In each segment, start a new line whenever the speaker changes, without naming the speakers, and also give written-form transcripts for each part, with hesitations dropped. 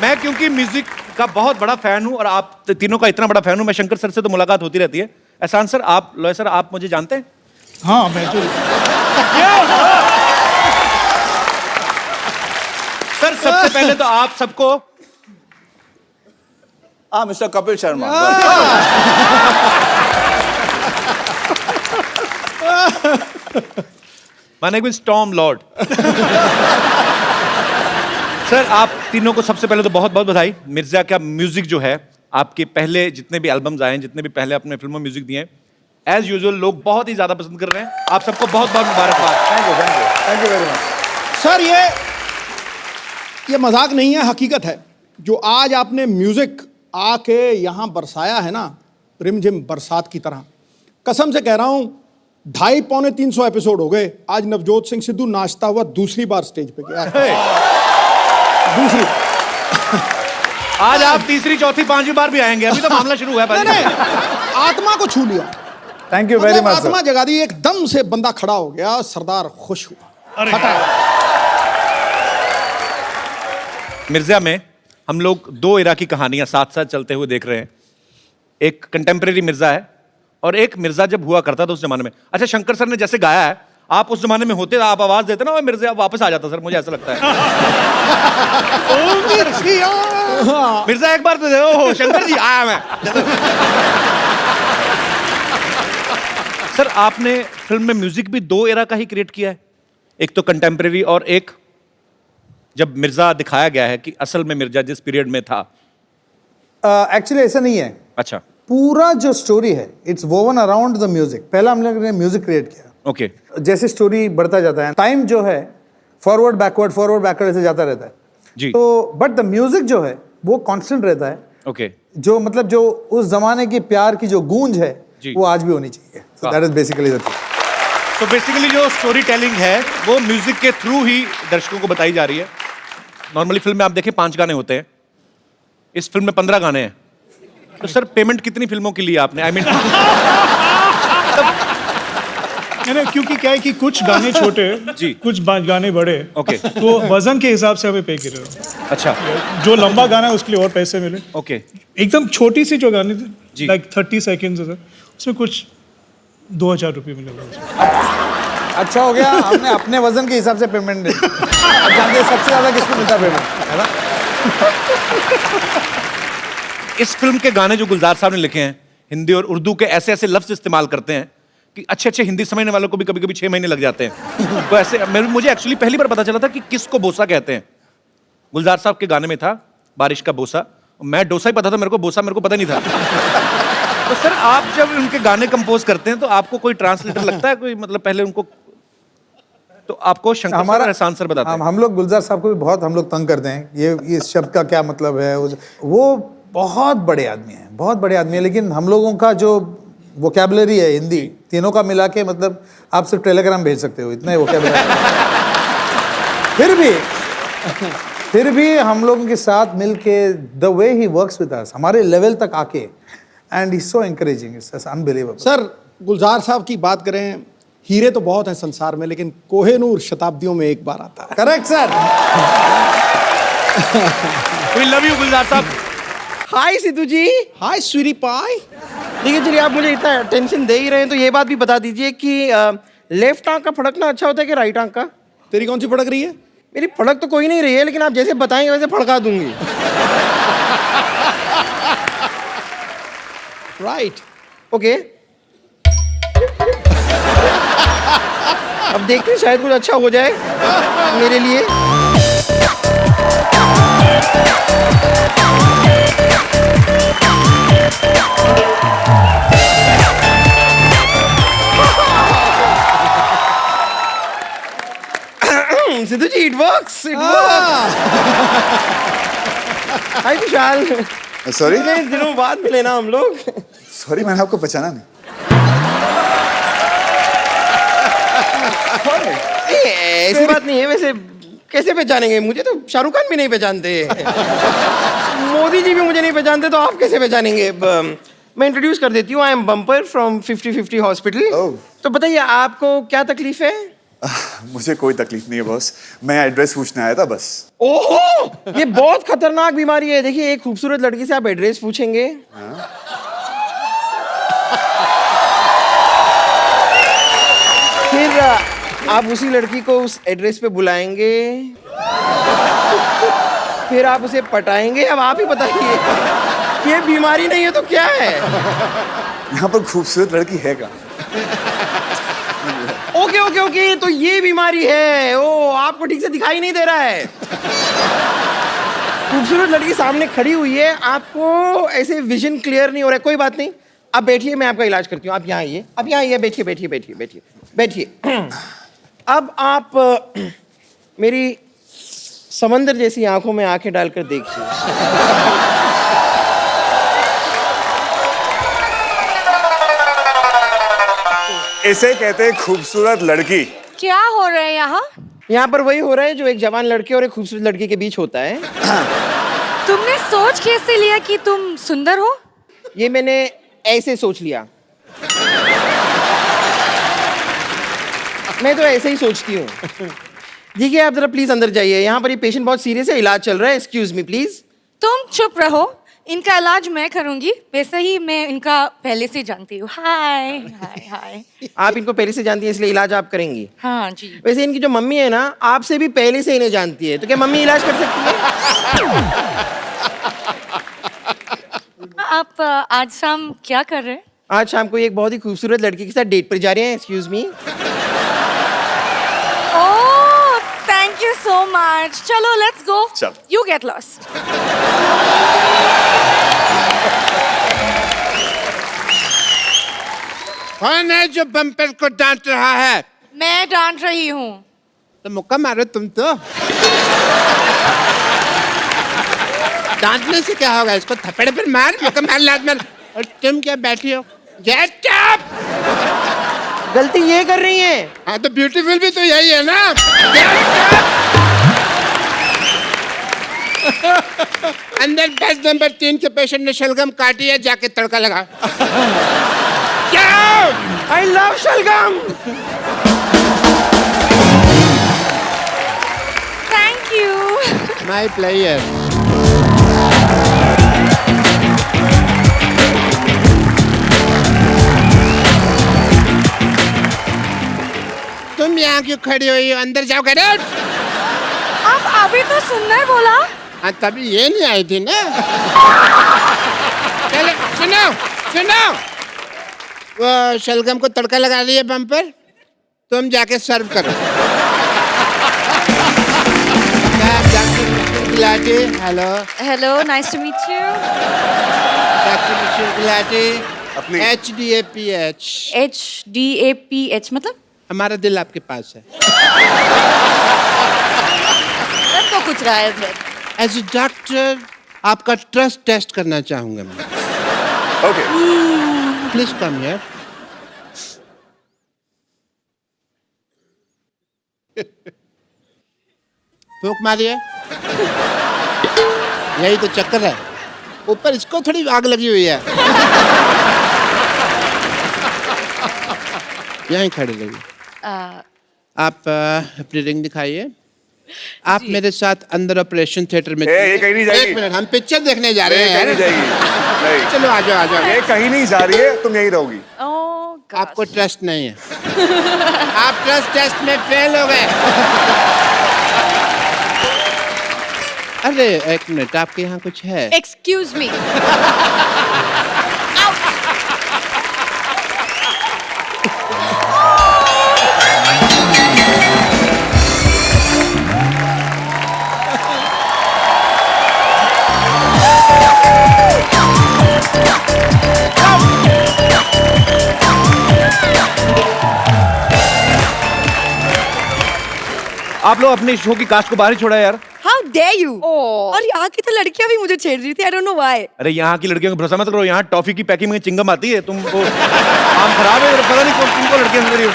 मैं क्योंकि म्यूजिक का बहुत बड़ा फैन हूं और आप तीनों का इतना बड़ा फैन हूं, मैं शंकर सर से तो मुलाकात होती रहती है। एहसान सर, आप लॉय सर, आप मुझे जानते हैं?
हाँ, मैं तो
सर सबसे पहले तो आप सबको
mister Kapil Sharma.
My name is Tom Lord. Sir आप तीनों को सबसे पहले तो बहुत बहुत बधाई। मिर्जा का म्यूजिक जो है, आपके पहले जितने भी एल्बम्स आए हैं, जितने भी पहले अपने फिल्मों में म्यूजिक दिए हैं, एज यूजुअल लोग बहुत ही ज्यादा पसंद कर रहे हैं। आप सबको बहुत बहुत मुबारकबाद।
Thank you very much.
Sir ये मजाक नहीं है, हकीकत है। जो आज आपने म्यूजिक आके यहाँ बरसाया है ना, रिमझिम बरसात की तरह, कसम से कह रहा हूँ 250-300 एपिसोड हो गए, आज नवजोत सिंह सिद्धू नाचता हुआ दूसरी बार स्टेज पे गया। दूसरी
आज आप तीसरी, चौथी, पांचवी बार भी आएंगे। अभी तो मामला शुरू हुआ है।
नहीं, आत्मा को छू लिया।
Thank you very much.
आत्मा जगा दी, एकदम से बंदा खड़ा हो गया, सरदार खुश हुआ।
मिर्जा में हम लोग दो इरा की कहानियां साथ साथ चलते हुए देख रहे हैं। एक कंटेम्प्रेरी मिर्जा है और एक मिर्जा जब हुआ करता था उस जमाने में। अच्छा, शंकर सर ने जैसे गाया है, आप उस जमाने में होते, आप आवाज देते ना, वो मिर्जा वापस आ जाता। सर मुझे ऐसा लगता है। मिर्जा एक बार तो दे। ओहो शंकर जी, आया मैं। सर आपने फिल्म में म्यूजिक भी दो एरा का ही क्रिएट किया है, एक तो कंटेम्प्रेरी और एक जब मिर्जा दिखाया गया है कि असल में मिर्जा जिस पीरियड में था।
एक्चुअली ऐसा नहीं है।
अच्छा,
पूरा जो स्टोरी है it's woven around the music. पहला हम लोग ने म्यूजिक क्रिएट किया।
ओके।
जैसे स्टोरी बढ़ता जाता है, टाइम जो है फॉरवर्ड बैकवर्ड ऐसे जाता रहता है
जी।
तो बट द म्यूजिक जो है वो कांस्टेंट रहता है।
ओके।
जो मतलब जो उस जमाने के प्यार की जो गूंज है
जी।
वो आज भी होनी चाहिए। So that is basically the thing.
तो बेसिकली जो स्टोरी टेलिंग है वो म्यूजिक के थ्रू ही दर्शकों को बताई जा रही है। नॉर्मली फिल्म में आप देखें 5 गाने होते हैं, इस फिल्म में 15 गाने हैं। तो सर पेमेंट कितनी फिल्मों की ली आपने? आई मीन
नहीं, क्योंकि क्या है कि कुछ गाने छोटे
जी,
कुछ गाने बड़े।
ओके।
तो वजन के हिसाब से हमें पे कर रहे हो।
अच्छा,
जो लंबा गाना है उसके लिए और पैसे मिले।
ओके।
एकदम छोटी सी जो गाने थे,
जी।
लाइक 30 सेकेंड्स, उसमें कुछ 2000 रुपये मिले।
अच्छा हो गया, हमने अपने वजन के हिसाब से पेमेंट दी। अब जानते हैं सबसे ज्यादा किसको मिलता है पेमेंट, है ना?
इस फिल्म के गाने जो गुलजार साहब ने लिखे हैं, हिंदी और उर्दू के ऐसे ऐसे लफ्ज इस्तेमाल करते हैं कि अच्छे अच्छे हिंदी समझने वालों को भी कभी कभी 6 महीने लग जाते हैं। तो ऐसे मुझे एक्चुअली पहली बार पता चला था कि किसको बोसा कहते हैं। गुलजार साहब के गाने में था बारिश का बोसा, मैं डोसा ही पता था, मेरे को बोसा मेरे को पता नहीं था। तो सर आप जब उनके गाने कंपोज करते हैं तो आपको कोई ट्रांसलेटर लगता है, कोई मतलब पहले उनको, तो आपको शंकर सर और एहसान सर बताते हैं?
हम लोग गुलजार साहब को भी बहुत हम लोग तंग करते हैं, ये इस शब्द का क्या मतलब है। वो बहुत बड़े आदमी हैं, बहुत बड़े आदमी हैं, लेकिन हम लोगों का जो वोकैबुलरी है हिंदी तीनों का मिला के, मतलब आप सिर्फ टेलीग्राम भेज सकते हो, इतना ही वोकैबुलरी। फिर भी हम लोगों के साथ मिलके the way he works with us, हमारे लेवल तक आके, and he so encouraging, it's unbelievable.
Sir Gulzar sahab की बात करें, हीरे तो बहुत हैं संसार में, लेकिन कोहिनूर शताब्दियों में एक बार आता है।
Correct sir.
We love you Gulzar sahab.
Hi Sidhu जी।
हाय स्वीटी पाई।
देखिए चलिए, आप मुझे इतना टेंशन दे ही रहे हैं तो ये बात भी बता दीजिए कि लेफ्ट आंख का फड़कना अच्छा होता है कि राइट आंख का?
तेरी कौन सी फड़क रही है?
मेरी फड़क तो कोई नहीं रही है, लेकिन आप जैसे बताएंगे वैसे फड़का दूंगी।
राइट।
ओके। अब देखते हैं, शायद कुछ अच्छा हो जाए मेरे लिए। Sidhu ji, it works, it works. Hi Vishal.
Sorry,
इतने दिनों बाद मिले ना हम लोग।
सॉरी मैंने आपको पहचाना नहीं।
ऐसी बात नहीं है, वैसे कैसे पहचानेंगे? मुझे तो शाहरुख खान भी नहीं पहचानते। मोदी जी भी मुझे नहीं पहचानते, तो आप कैसे पहचानेंगे? मैं इंट्रोड्यूस कर देती हूँ, I am bumper from 50-50 hospital. तो बताइए आपको क्या तकलीफ है?
मुझे कोई तकलीफ नहीं है बॉस, मैं एड्रेस पूछने आया था बस।
ओहो, ये बहुत खतरनाक बीमारी है। देखिए, एक खूबसूरत लड़की से आप एड्रेस पूछेंगे, फिर आप उसी लड़की को उस एड्रेस पे बुलाएंगे, फिर आप उसे पटाएंगे। अब आप ही बताइए, ये बीमारी नहीं है तो क्या है?
यहाँ पर खूबसूरत लड़की है क्या?
ओके ओके ओके, तो ये बीमारी है। ओ, आपको ठीक से दिखाई नहीं दे रहा है। खूबसूरत लड़की सामने खड़ी हुई है, आपको ऐसे विजन क्लियर नहीं हो रहा है। कोई बात नहीं, आप बैठिए, मैं आपका इलाज करती हूँ। आप यहाँ आइए, आप यहाँ आइए, बैठिए बैठिए बैठिए बैठिए बैठिए। अब आप मेरी समंदर जैसी आंखों में आंखें डालकर देखिए।
इसे कहते हैं खूबसूरत लड़की।
क्या हो रहा है यहाँ?
यहाँ पर वही हो रहा है जो एक जवान लड़के और एक खूबसूरत लड़की के बीच होता है।
तुमने सोच कैसे लिया कि तुम सुंदर हो?
ये मैंने ऐसे सोच लिया। मैं तो ऐसे ही सोचती हूँ। देखिए, आप जरा प्लीज अंदर जाइए। यहाँ पर ये पेशेंट बहुत सीरियस है, इलाज चल रहा है। Excuse me please.
तुम चुप रहो, इनका इलाज मैं करूंगी। वैसे ही मैं इनका पहले से जानती हूँ। हाय हाय हाय।
आप इनको पहले से जानती हैं, इसलिए इलाज आप करेंगी।
हाँ जी।
वैसे इनकी जो मम्मी है ना, आपसे भी पहले से इन्हें जानती है, तो क्या मम्मी इलाज कर सकती है?
आप आज शाम क्या कर रहे हैं?
आज शाम को एक बहुत ही खूबसूरत लड़की के साथ डेट पर जा रहे हैं। Excuse me.
Oh, thank you so much. चलो लेट्स गो।
चलो।
You get lost.
कौन है जो बम्पर को डांट रहा है?
मैं डांट रही हूँ।
तो मुक्का मारो तुम तो। डांटने से क्या होगा? इसको थप्पड़ पर मार, मुक्का मार, लात मार। और तुम क्या बैठी हो? Get up!
गलती ये कर रही हैं।
हाँ तो ब्यूटीफुल भी तो यही है ना। Get up! अंदर बेड नंबर 3 के पेशेंट ने शलगम काटी है, जाके तड़का लगा। क्या?
आई लव शलगम।
Thank you.
My player. तुम यहाँ क्यों खड़ी हुई हो? अंदर जाओ, गेट आउट।
आप अभी तो सुंदर बोला।
हाँ, तभी ये नहीं आई थी ना। चलो सुनो सुनो, वो शलगम को तड़का लगा रही है बम्पर, तुम जाके सर्व करो। Doctor Gulati, hello.
Hello, nice to meet you.
Doctor Gulati,
अपनी
HDAPH।
HDAPH मतलब?
हमारा दिल आपके पास है।
तब तो कुछ रहा है।
एज ए डॉक्टर आपका ट्रस्ट टेस्ट करना चाहूंगा मैं।
ओके।
Please come here. फूंक मारिए। यही तो चक्कर है, ऊपर इसको थोड़ी आग लगी हुई है। यहीं खड़ी रहिए। आप अपनी रिंग दिखाइए। आप मेरे साथ अंदर ऑपरेशन थिएटर में।
ये कहीं नहीं जाएगी।
एक मिनट, हम पिक्चर देखने जा रहे
ये कहीं नहीं
हैं।
जाएगी। नहीं,
चलो आ जाओ आ जाओ।
ये कहीं नहीं जा रही है, तुम यहीं रहोगी।
ओह,
आपको ट्रस्ट नहीं है। आप ट्रस्ट टेस्ट में फेल हो गए। अरे एक मिनट, आपके यहाँ कुछ है?
Excuse me.
आप लोग अपने शो की कास्ट को बाहर ही छोड़ा यार।
How dare you? और यहाँ की तो लड़कियां भी मुझे छेड़ रही थी। I don't know why.
अरे यहाँ की लड़कियों को भरोसा मत करो, यहाँ टॉफी की पैकिंग में चिंगम आती है, तुमको आम खराब है, पता नहीं कौन किनको लड़कियां समझ रही हो।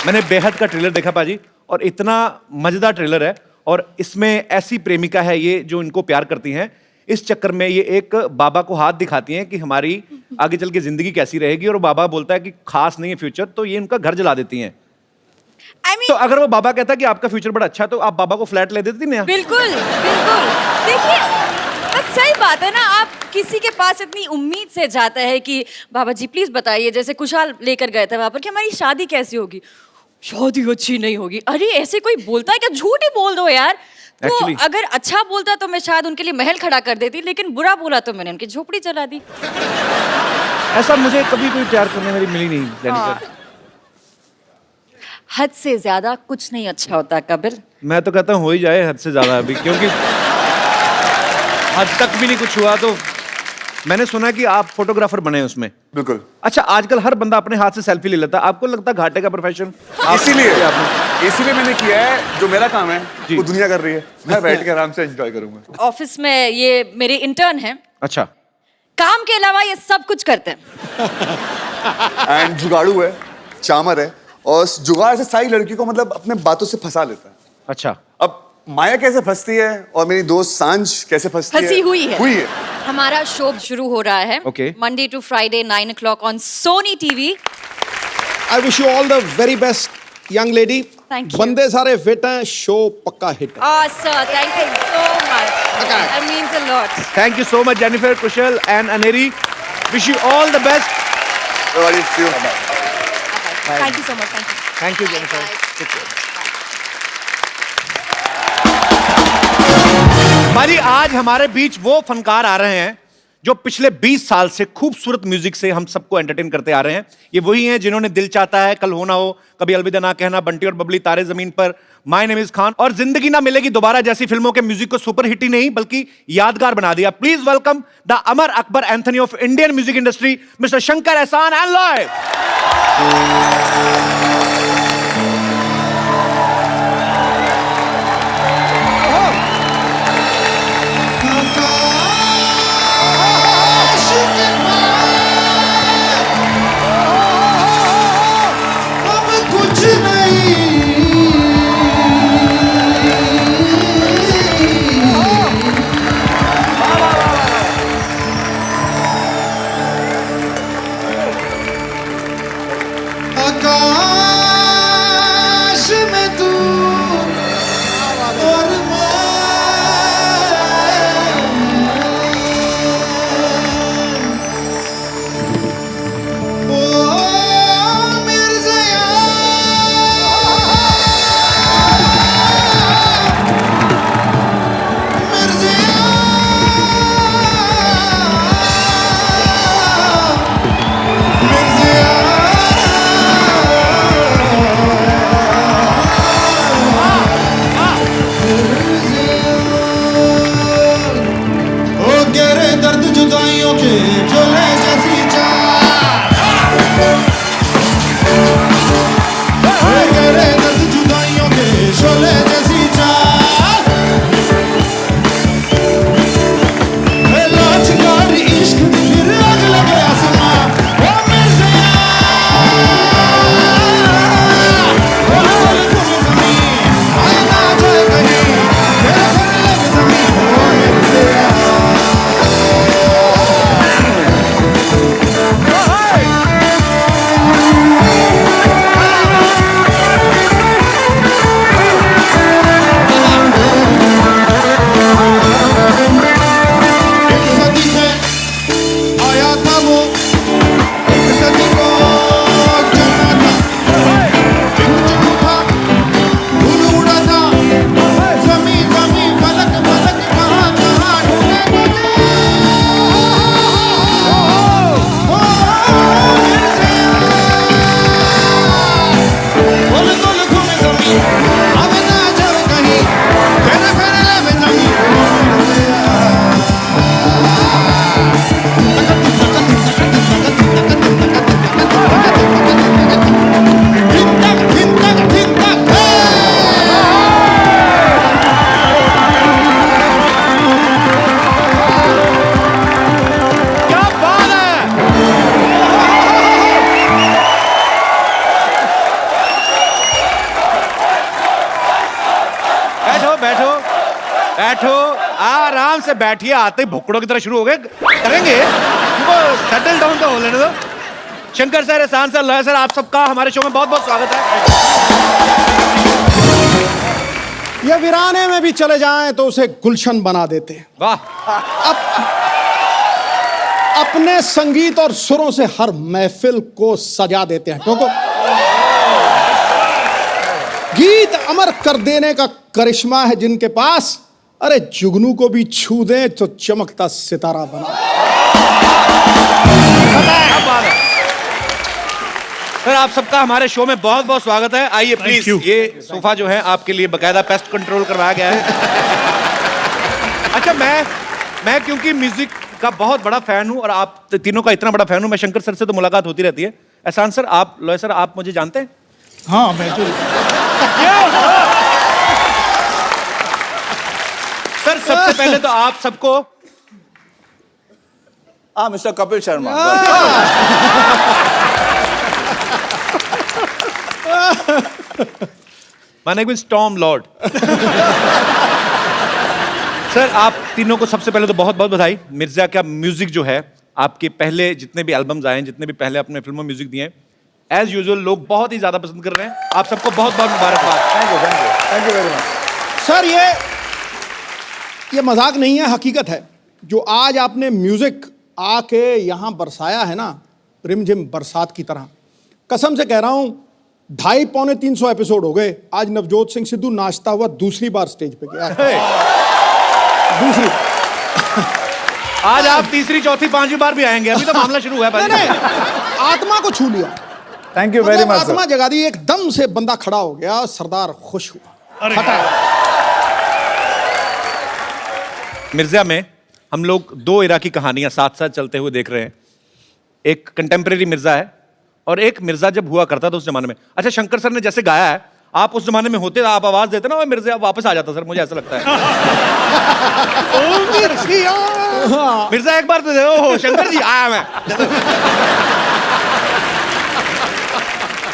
मैंने बेहद का ट्रेलर देखा पाजी, और इतना मजेदार ट्रेलर है, और इसमें ऐसी प्रेमिका है ये जो इनको प्यार करती हैं। इस चक्कर में ये एक बाबा को हाथ दिखाती हैं कि हमारी आगे चल के जिंदगी कैसी रहेगी, और बाबा बोलता है कि खास नहीं है फ्यूचर, तो ये उनका घर जला देती हैं।
I mean,
तो अगर वो बाबा कहता कि आपका फ्यूचर बड़ा अच्छा है, तो आप बाबा को फ्लैट ले देती ना?
बिल्कुल बिल्कुल। देखिए, बस सही बात है ना, आप किसी के पास इतनी उम्मीद से जाते हैं कि बाबा जी प्लीज बताइए, जैसे कुशाल लेकर गए थे वहां पर कि हमारी शादी कैसी होगी। शादी अच्छी नहीं होगी। अरे ऐसे कोई बोलता है क्या? झूठ ही बोल दो यार। तो
Actually-
अगर अच्छा बोलता तो मैं शायद उनके लिए महल खड़ा कर देती, लेकिन बुरा बोला तो मैंने उनकी झोपड़ी जला दी।
ऐसा मुझे कभी कोई प्यार करने वाली मिली नहीं जेनिफर।
हद से ज्यादा कुछ नहीं अच्छा होता कपिल।
मैं तो कहता हूँ हो ही जाए हद से ज्यादा अभी, क्योंकि हद तक भी नहीं कुछ हुआ। तो मैंने सुना कि आप फोटोग्राफर बने हैं उसमें।
बिल्कुल।
अच्छा, आजकल हर बंदा अपने हाथ से सेल्फी ले लेता है, आपको लगता है घाटे का प्रोफेशन?
इसीलिए मैंने किया है। जो मेरा काम है
जी।
वो दुनिया कर रही है, मैं बैठ के आराम से एंजॉय करूंगा।
ऑफिस में ये मेरे इंटर्न हैं,
अच्छा,
काम के अलावा ये सब कुछ करते हैं।
एंड जुगाड़ू है, चामर है, और जुगाड़ से सारी लड़की को मतलब अपने बातों से फंसा लेता है।
अच्छा।
अब माया कैसे फंसती है और मेरी दोस्त सांझ कैसे फंसती है?
फंसी हुई है। हमारा शो शुरू हो रहा है
Okay.
Monday to Friday 9 o'clock on Sony TV.
I wish you all the very best young lady.
Thank you.
बंदे सारे फिट हैं, शो पक्का हिट है।
Sir thank you so much, that means a lot.
Thank you so much Jennifer, Kusal and Aneri. Wish you all the best.
Thank you so much.
Thank you Jennifer. मारी, आज हमारे बीच वो फनकार आ रहे हैं जो पिछले 20 साल से खूबसूरत म्यूजिक से हम सबको एंटरटेन करते आ रहे हैं। ये वही हैं जिन्होंने दिल चाहता है, कल हो ना हो, कभी अलविदा ना कहना, बंटी और बबली, तारे जमीन पर, माय नेम इज खान और जिंदगी ना मिलेगी दोबारा जैसी फिल्मों के म्यूजिक को सुपर हिट ही नहीं बल्कि यादगार बना दिया। Please welcome the Amar Akbar Anthony of Indian music industry, mister Shankar Ehsaan and Loy.
आकाश में तू और मैं, ओ मिर्ज़िया, गहरे दर्द जुदाइयों के चले जैसी गहरे दर्द जुदाइयों के शोले जैसी चाल, लाचकार इश्क फिर आग लगे आसमां, ओ मिर्ज़िया, ओ हाल तुम ज़मीं, आए ना जाए कहीं, तेरा घर लगे ज़मीं, ओ मिर्ज़िया।
बैठो, आराम से बैठिए। आते ही भुक्कड़ों की तरह शुरू हो गए करेंगे, उनको सेटल डाउन तो हो लेने दो। शंकर सर, एहसान सर, लॉय सर, आप सबका हमारे शो में बहुत बहुत स्वागत है।
ये वीराने में भी चले जाएं तो उसे गुलशन बना देते हैं।
वाह।
अपने संगीत और सुरों से हर महफिल को सजा देते हैं, क्योंकि गीत अमर कर देने का करिश्मा है जिनके पास। अरे जुगनू को भी छू दे तो चमकता सितारा बना।
सर, आप सबका हमारे शो में बहुत बहुत स्वागत है। आइए प्लीज, ये सोफा जो है आपके लिए बकायदा पेस्ट कंट्रोल करवाया गया है। अच्छा, मैं क्योंकि म्यूजिक का बहुत बड़ा फैन हूं और आप तीनों का इतना बड़ा फैन हूं, मैं शंकर सर से तो मुलाकात होती रहती है। एहसान सर, आप, लॉय सर, आप मुझे जानते हैं?
हाँ, मैं तो
सर, सबसे पहले तो आप सबको
मिस्टर कपिल शर्मा।
माने भी स्टॉर्म लॉर्ड। सर, आप तीनों को सबसे पहले तो बहुत बहुत बधाई। मिर्जा का म्यूजिक जो है, आपके पहले जितने भी एल्बम्स आए हैं, जितने भी पहले आपने फिल्मों में म्यूजिक दिए हैं, एज यूजुअल लोग बहुत ही ज्यादा पसंद कर रहे हैं। आप सबको बहुत बहुत मुबारकबाद।
Thank you very much.
Sir, ये मजाक नहीं है, हकीकत है। जो आज आपने म्यूजिक आके यहाँ बरसाया है ना, रिमझिम बरसात की तरह, कसम से कह रहा हूँ, 250-300 एपिसोड हो गए। आज नवजोत सिंह सिद्धू नाचता हुआ दूसरी बार स्टेज पे गया। दूसरी।
आज आप तीसरी, चौथी, पांचवी बार भी आएंगे। अभी तो मामला शुरू हुआ है।
नहीं, आत्मा को छू लिया।
Thank you very much.
आत्मा जगा दी, एकदम से बंदा खड़ा हो गया, सरदार खुश हुआ।
मिर्जा में हम लोग दो इरा की कहानियां साथ साथ चलते हुए देख रहे हैं। एक कंटेम्प्रेरी मिर्जा है और एक मिर्जा जब हुआ करता था उस जमाने में। अच्छा, शंकर सर ने जैसे गाया है, आप उस जमाने में होते, आप आवाज देते ना, वो मिर्जा वापस आ जाता। सर, मुझे ऐसा लगता है। मिर्जा एक बार तो दे। ओहो शंकर जी, आया मैं।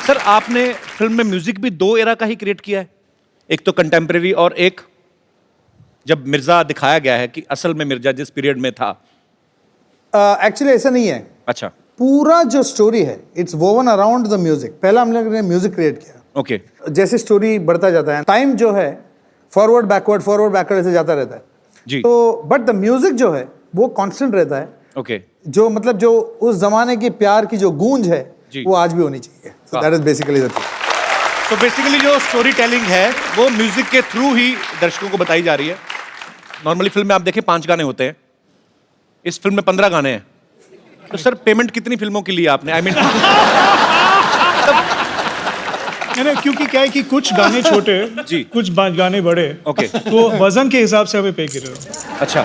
सर, आपने फिल्म में म्यूजिक भी दो एरा का ही क्रिएट किया है, एक तो कंटेम्प्रेरी और एक जब मिर्जा दिखाया गया है कि असल में मिर्जा जिस पीरियड में था।
एक्चुअली ऐसा नहीं है।
अच्छा।
पूरा जो स्टोरी है, it's woven around the music. पहला हम लोग ने म्यूजिक क्रिएट किया।
ओके।
जैसे स्टोरी बढ़ता जाता है, टाइम जो है फॉरवर्ड बैकवर्ड ऐसे जाता रहता है
जी।
तो बट द म्यूजिक जो है वो कांस्टेंट रहता है।
ओके।
जो मतलब जो उस जमाने के प्यार की जो गूंज है
जी।
वो आज भी होनी चाहिए। So that is basically the thing.
तो बेसिकली जो स्टोरी टेलिंग है वो म्यूजिक के थ्रू ही दर्शकों को बताई जा रही है। नॉर्मली फिल्म में आप देखिए 5 गाने होते हैं, इस फिल्म में 15 गाने हैं। तो सर, पेमेंट कितनी फिल्मों की ली आपने? आई मीन
क्योंकि क्या है कि कुछ गाने छोटे
जी,
कुछ गाने बड़े।
ओके।
तो वजन के हिसाब से हमें पे कर रहे हो।
अच्छा।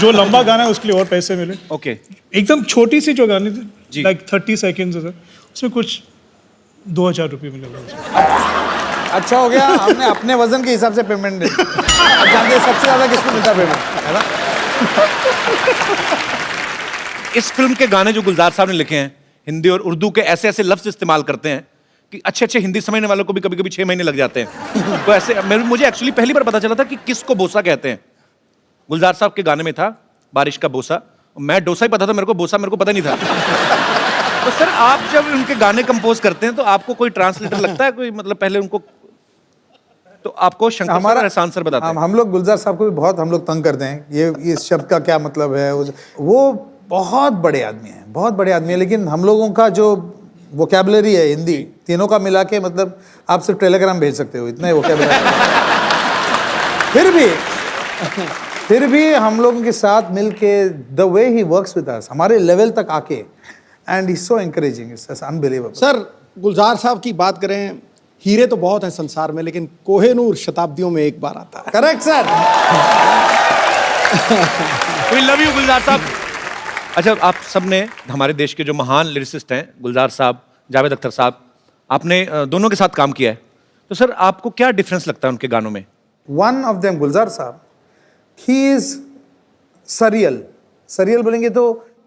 जो लंबा गाना है उसके लिए और पैसे मिले।
ओके।
एकदम छोटी सी जो गाने थे,
जी।
लाइक 30 सेकेंड्स, उसमें कुछ 2000 रुपये मिले।
अच्छा हो गया, हमने अपने वजन के हिसाब से पेमेंट दी। अब जानते हैं सबसे ज्यादा किसको मिलता है पेमेंट, है ना?
इस फिल्म के गाने जो गुलजार साहब ने लिखे हैं, हिंदी और उर्दू के ऐसे ऐसे लफ्ज इस्तेमाल करते हैं कि अच्छे अच्छे हिंदी समझने वालों को भी कभी कभी 6 महीने लग जाते हैं। तो ऐसे मुझे एक्चुअली पहली बार पता चला था कि किसको बोसा कहते हैं। गुलजार साहब के गाने में था बारिश का बोसा, मैं डोसा ही पता था, मेरे को बोसा मेरे को पता नहीं था। तो सर, आप जब उनके गाने कंपोज करते हैं तो आपको कोई ट्रांसलेटर लगता है, कोई मतलब पहले उनको, तो आपको शंकर सर और एहसान सर बताते हैं?
हम लोग गुलजार साहब को भी बहुत हम लोग तंग करते हैं, ये इस शब्द का क्या मतलब है। वो बहुत बड़े आदमी हैं, बहुत बड़े आदमी हैं, लेकिन हम लोगों का जो वोकैबुलरी है हिंदी तीनों का मिला के, मतलब आप सिर्फ टेलीग्राम भेज सकते हो, इतना ही वोकैबुलरी। फिर भी हम लोगों के साथ मिलके the way he works with us, हमारे लेवल तक आके, and he so encouraging, it's unbelievable.
Sir, Gulzar sahab की बात करें, हीरे तो बहुत हैं संसार में, लेकिन कोहेनूर शताब्दियों में एक बार आता है।
Correct sir.
We love you Gulzar sahab. अच्छा, आप सबने हमारे देश के जो महान लिरिसिस्ट हैं, गुलजार साहब, जावेद अख्तर साहब, आपने दोनों के साथ काम किया है, तो सर आपको क्या डिफरेंस लगता है उनके गानों में?
वन ऑफ देम गुलजार साहब, ही इज सरियल बोलेंगे तो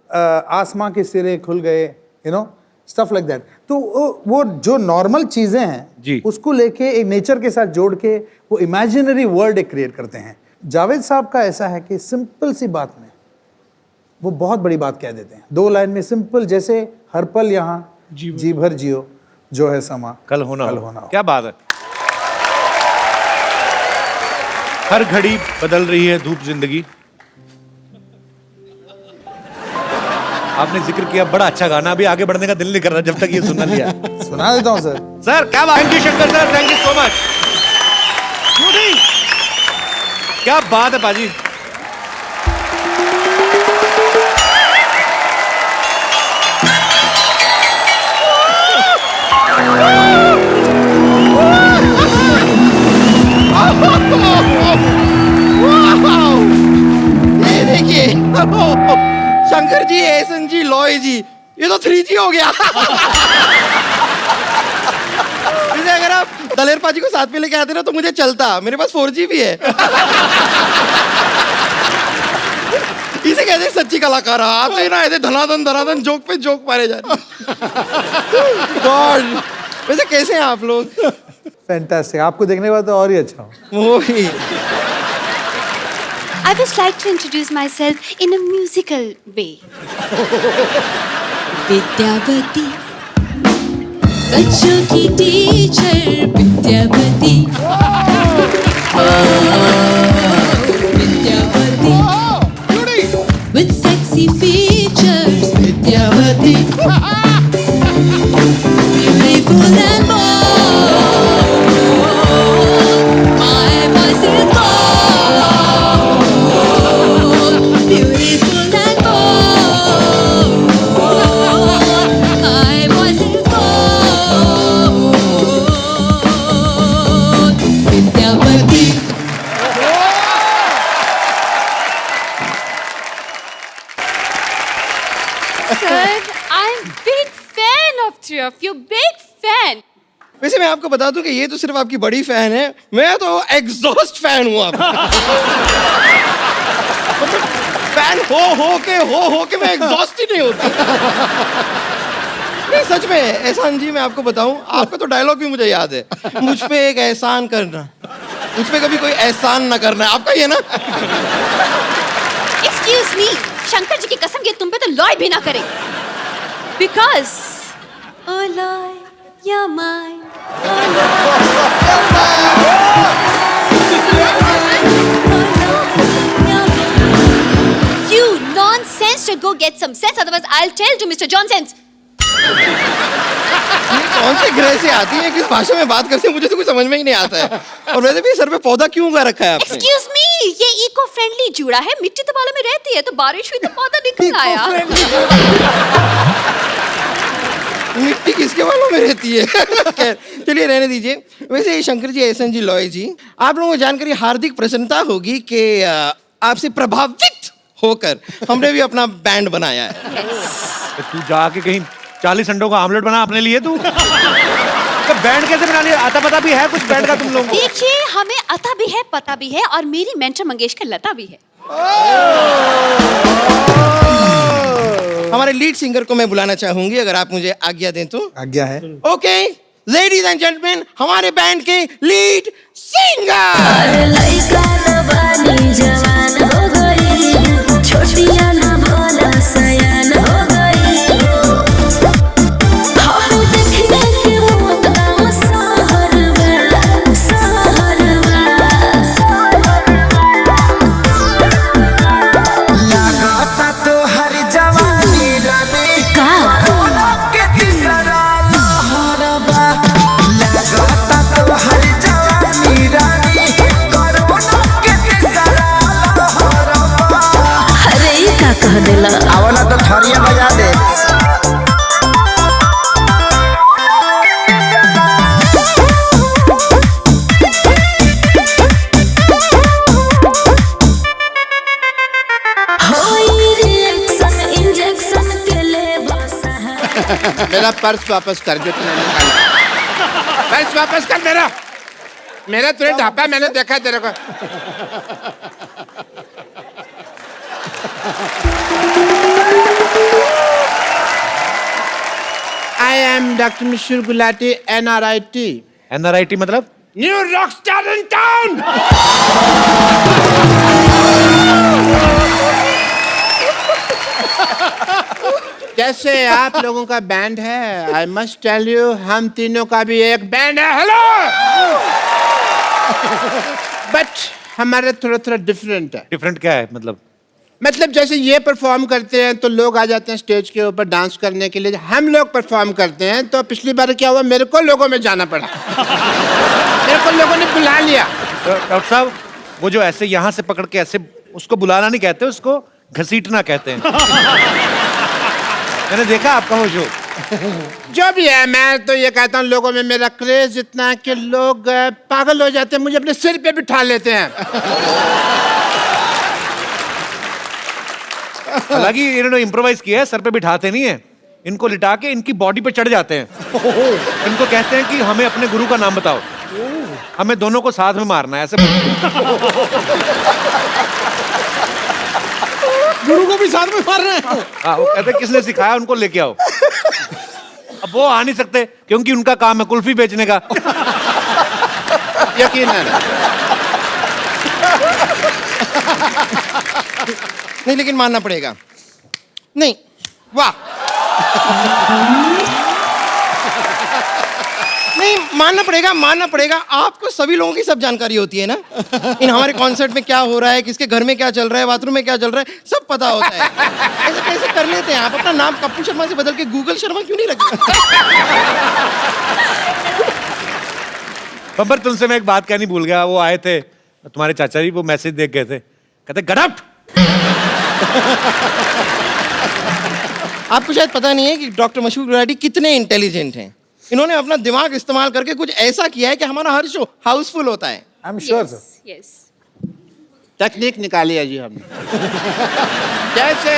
आसमां के सिरे खुल गए, you know, stuff like that. तो वो जो नॉर्मल चीजें हैं उसको लेके एक नेचर के साथ जोड़ के वो इमेजिनरी वर्ल्ड एक क्रिएट करते हैं। जावेद साहब का ऐसा है कि सिंपल सी बात में वो बहुत बड़ी बात कह देते हैं, 2 लाइन में सिंपल, जैसे हर पल यहाँ जी भर जियो जो है समा
कल होना
कल
हो।
होना हो।
क्या बात है। हर घड़ी बदल रही है धूप जिंदगी। आपने जिक्र किया, बड़ा अच्छा गाना, अभी आगे बढ़ने का दिल नहीं कर रहा जब तक ये सुन लिया।
सुना देता हूँ सर।
सर क्या बात, thank you Shankar sir, thank you so much. क्या बात है पाजी।
ये देखिए, शंकर जी, एहसन जी, लॉय जी, ये तो 3G हो गया। इसे अगर आप दलेर पाजी को साथ में लेके आते ना तो मुझे चलता, मेरे पास 4G भी है। इसे कहते हैं सच्ची कलाकार। आपसे ना ऐसे धनाधन जोक पे जोक मारे जा रहे। गॉड, वैसे कैसे हैं आप लोग?
फैंटास्टिक, आपको देखने के बाद तो और ही अच्छा हो।
वो ही।
I would like to introduce myself in a musical way.
Vidyavati, बच्चों की teacher Vidyavati. Vidyavati, with sexy features Vidyavati. Beautiful and bold, my voice is gold. Beautiful and bold, my voice is gold. Vidyavati.
Sir, I'm big fan of you, big fan.
वैसे मैं आपको बता दूं कि ये तो सिर्फ आपकी बड़ी फैन है, मैं तो एग्जॉस्ट फैन हूं आपका। फैन हो के मैं एग्जॉस्ट ही नहीं होता। नहीं सच में एहसान जी, मैं आपको बताऊं, आपका तो डायलॉग भी मुझे याद है, मुझ पे एक एहसान करना, मुझ पे कभी कोई एहसान ना करना, आपका ही है ना?
Excuse me, शंकर जी की कसम, ये तुम पे तो लॉय भी ना करे। Because, oh Lord, you're mine. You nonsense should go get some sense, otherwise I'll tell you, Mr. Johnsons.
कौन से ग्रह से आती है, किस भाषा में बात करते हैं, मुझे तो कुछ समझ में ही नहीं आता है। और वैसे भी सर पे पौधा क्यों उगा रखा है आपने?
Excuse me, ये इको फ्रेंडली जुड़ा है, मिट्टी तो बालों में रहती है, तो बारिश हुई तो पौधा निकल आया।
मिट्टी किसके बालों में रहती है? खैर, चलिए रहने दीजिए। वैसे ये शंकर जी, एहसन जी, लॉय जी, आप लोगों को जानकर हार्दिक प्रसन्नता होगी कि आपसे प्रभावित होकर हमने भी अपना बैंड बनाया है।
तू जाके कहीं 40 अंडों का आमलेट बना अपने लिए तू। तो बैंड कैसे बना लिया? आता पता भी है कुछ बैंड का तुम लोगों को?
देखिए, हमें अता भी है, पता भी है, और मेरी मेंटर मंगेशकर लता भी है।
हमारे लीड सिंगर को मैं बुलाना चाहूंगी, अगर आप मुझे आज्ञा दें तो।
आज्ञा है।
ओके, लेडीज एंड जेंटलमैन, हमारे बैंड के लीड सिंगर।
छोटिया ना भोला सयान हो गई। हाँ देखने के वो तमाम सहरवा
लगाता तो हर जवानी रानी का के तीसरा लहरबा। लगाता तो हर जवानी रानी कोरोना के तीसरा लहरबा।
अरे ये का कह देला।
आवला तो थरिया बजा दे।
मेरा पर्स वापस कर जो तूने निकाला। पर्स वापस कर मेरा तुझे ढापा, मैंने देखा तेरे को। I am Dr. Mishur Gulati, NRIT.
NRIT मतलब?
New rockstar in town. जैसे आप लोगों का बैंड है, आई मस्ट टेल यू, हम तीनों का भी एक बैंड है। हेलो। बट हमारा थोड़ा थोड़ा डिफरेंट है।
डिफरेंट क्या है मतलब?
मतलब जैसे ये परफॉर्म करते हैं तो लोग आ जाते हैं स्टेज के ऊपर डांस करने के लिए, हम लोग परफॉर्म करते हैं तो पिछली बार क्या हुआ, मेरे को लोगों में जाना पड़ा। मेरे को लोगों ने बुला लिया।
डॉक्टर साहब, वो जो ऐसे यहाँ से पकड़ के ऐसे, उसको बुलाना नहीं कहते, उसको घसीटना कहते हैं। मैंने देखा आपका वो शो।
जो भी है, मैं तो ये कहता हूँ लोगों में मेरा क्रेज इतना है कि लोग पागल हो जाते हैं, मुझे अपने सिर पे बिठा लेते हैं।
हालांकि इन्होंने इम्प्रोवाइज किया है, सर पे बिठाते नहीं है, इनको लिटा के इनकी बॉडी पे चढ़ जाते हैं। इनको कहते हैं कि हमें अपने गुरु का नाम बताओ, हमें दोनों को साथ में मारना है, ऐसे बोलते हैं।
गुरु को भी साथ में मारना है।
हाँ, वो कहते हैं किसने सिखाया, उनको लेके आओ। अब वो आ नहीं सकते क्योंकि उनका काम है कुल्फी बेचने का।
यकीनन।
नहीं, लेकिन मानना पड़ेगा। नहीं, वाह। नहीं, मानना पड़ेगा। आपको सभी लोगों की सब जानकारी होती है ना, इन हमारे कॉन्सर्ट में क्या हो रहा है, किसके घर में क्या चल रहा है, बाथरूम में क्या चल रहा है, सब पता होता है। ऐसे कैसे कर लेते हैं आप? अपना नाम कप्पू शर्मा से बदल के गूगल शर्मा क्यों नहीं रखते?
बब्बर, तुमसे मैं एक बात कहनी भूल गया। वो आए थे तुम्हारे चाचा जी, वो मैसेज देख गए थे, कहते गड़प।
आपको शायद पता नहीं है कि डॉक्टर मशहूर गुलाटी कितने इंटेलिजेंट हैं। इन्होंने अपना दिमाग इस्तेमाल करके कुछ ऐसा किया है कि हमारा हर शो हाउसफुल होता है।
I am sure sir.
Yes.
तकनीक निकाली है जी हमने। जैसे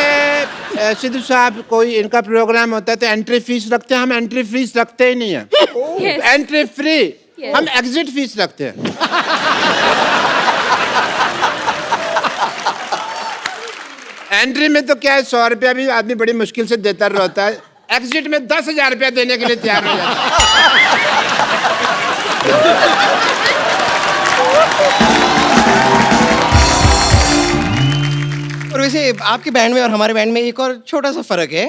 सिद्धू साहब, कोई इनका प्रोग्राम होता है तो एंट्री फीस रखते हैं, हम एंट्री फीस रखते ही नहीं है।
Yes.
Entry free,
Yes.
हम एग्जिट फीस रखते हैं। एंट्री में तो क्या है, 100 रुपया भी आदमी बड़ी मुश्किल से देता रहता है, एग्जिट में 10,000 रुपया देने के लिए तैयार हो जाता है।
और वैसे आपके बैंड में और हमारे बैंड में एक और छोटा सा फर्क है।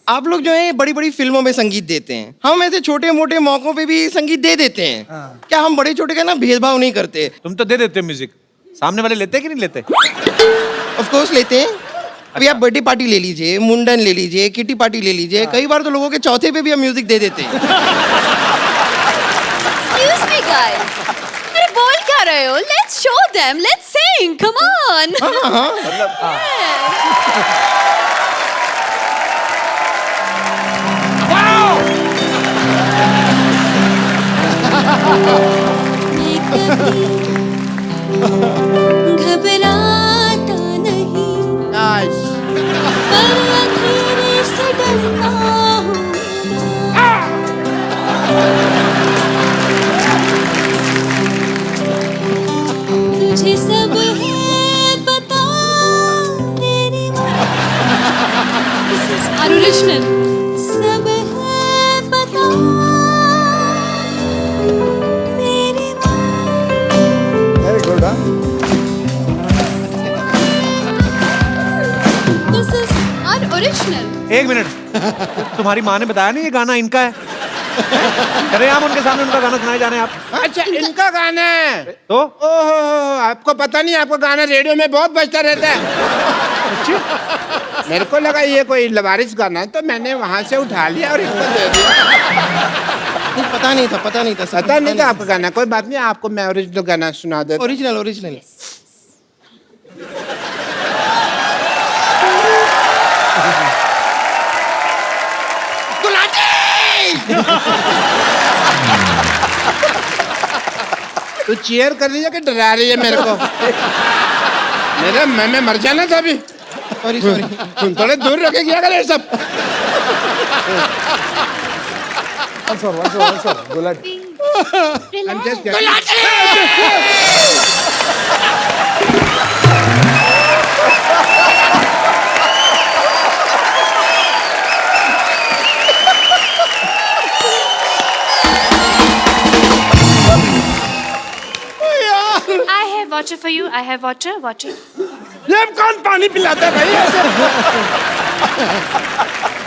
आप लोग जो है बड़ी बड़ी फिल्मों में संगीत देते हैं, हम ऐसे छोटे मोटे मौकों पे भी संगीत दे देते हैं। क्या हम बड़े छोटे का ना भेदभाव नहीं करते?
तुम तो दे देते हो म्यूजिक, सामने वाले लेते कि नहीं लेते?
ऑफ कोर्स लेते हैं। अभी आप बर्थडे पार्टी ले लीजिए, मुंडन ले लीजिए, किटी पार्टी ले लीजिए, कई बार तो लोगों के चौथे पे भी हम म्यूजिक दे देते हैं।
Excuse me, guys. अरे बोल क्या रहे हो? Let's show them. Let's sing. Come on.
मैं कभी घबराता नहीं,
Nice.
पर अंधेरे से डरता हूँ। तुझे सब है पता, तेरी
This is original.
सब है पता, मेरी
very good.
This is our original.
एक मिनट, तुम्हारी माँ ने बताया नहीं ये गाना इनका है? अरे हम उनके सामने उनका गाना सुनाए जा रहे हैं आप।
अच्छा, इनका गाना है
तो
ओहो, आपको पता नहीं, आपका गाना रेडियो में बहुत बजता रहता है। मेरे को लगा ये कोई लवारिस गाना है, तो मैंने वहां से उठा लिया और इनको दे दिया।
पता नहीं था।
पता नहीं था आपका गाना। कोई बात नहीं, आपको मैं ओरिजिनल गाना सुना देता हूं।
ओरिजिनल।
तू चीयर कर रही है कि डरा रही है मेरे को? मैं मर जाना था अभी।
सॉरी।
तुम थोड़े दूर रखे क्या करे सब।
One sir, Gulati.
I'm just getting-
I have water for you. I have water.
ये कौन पानी पिलाता है भाई ऐसे?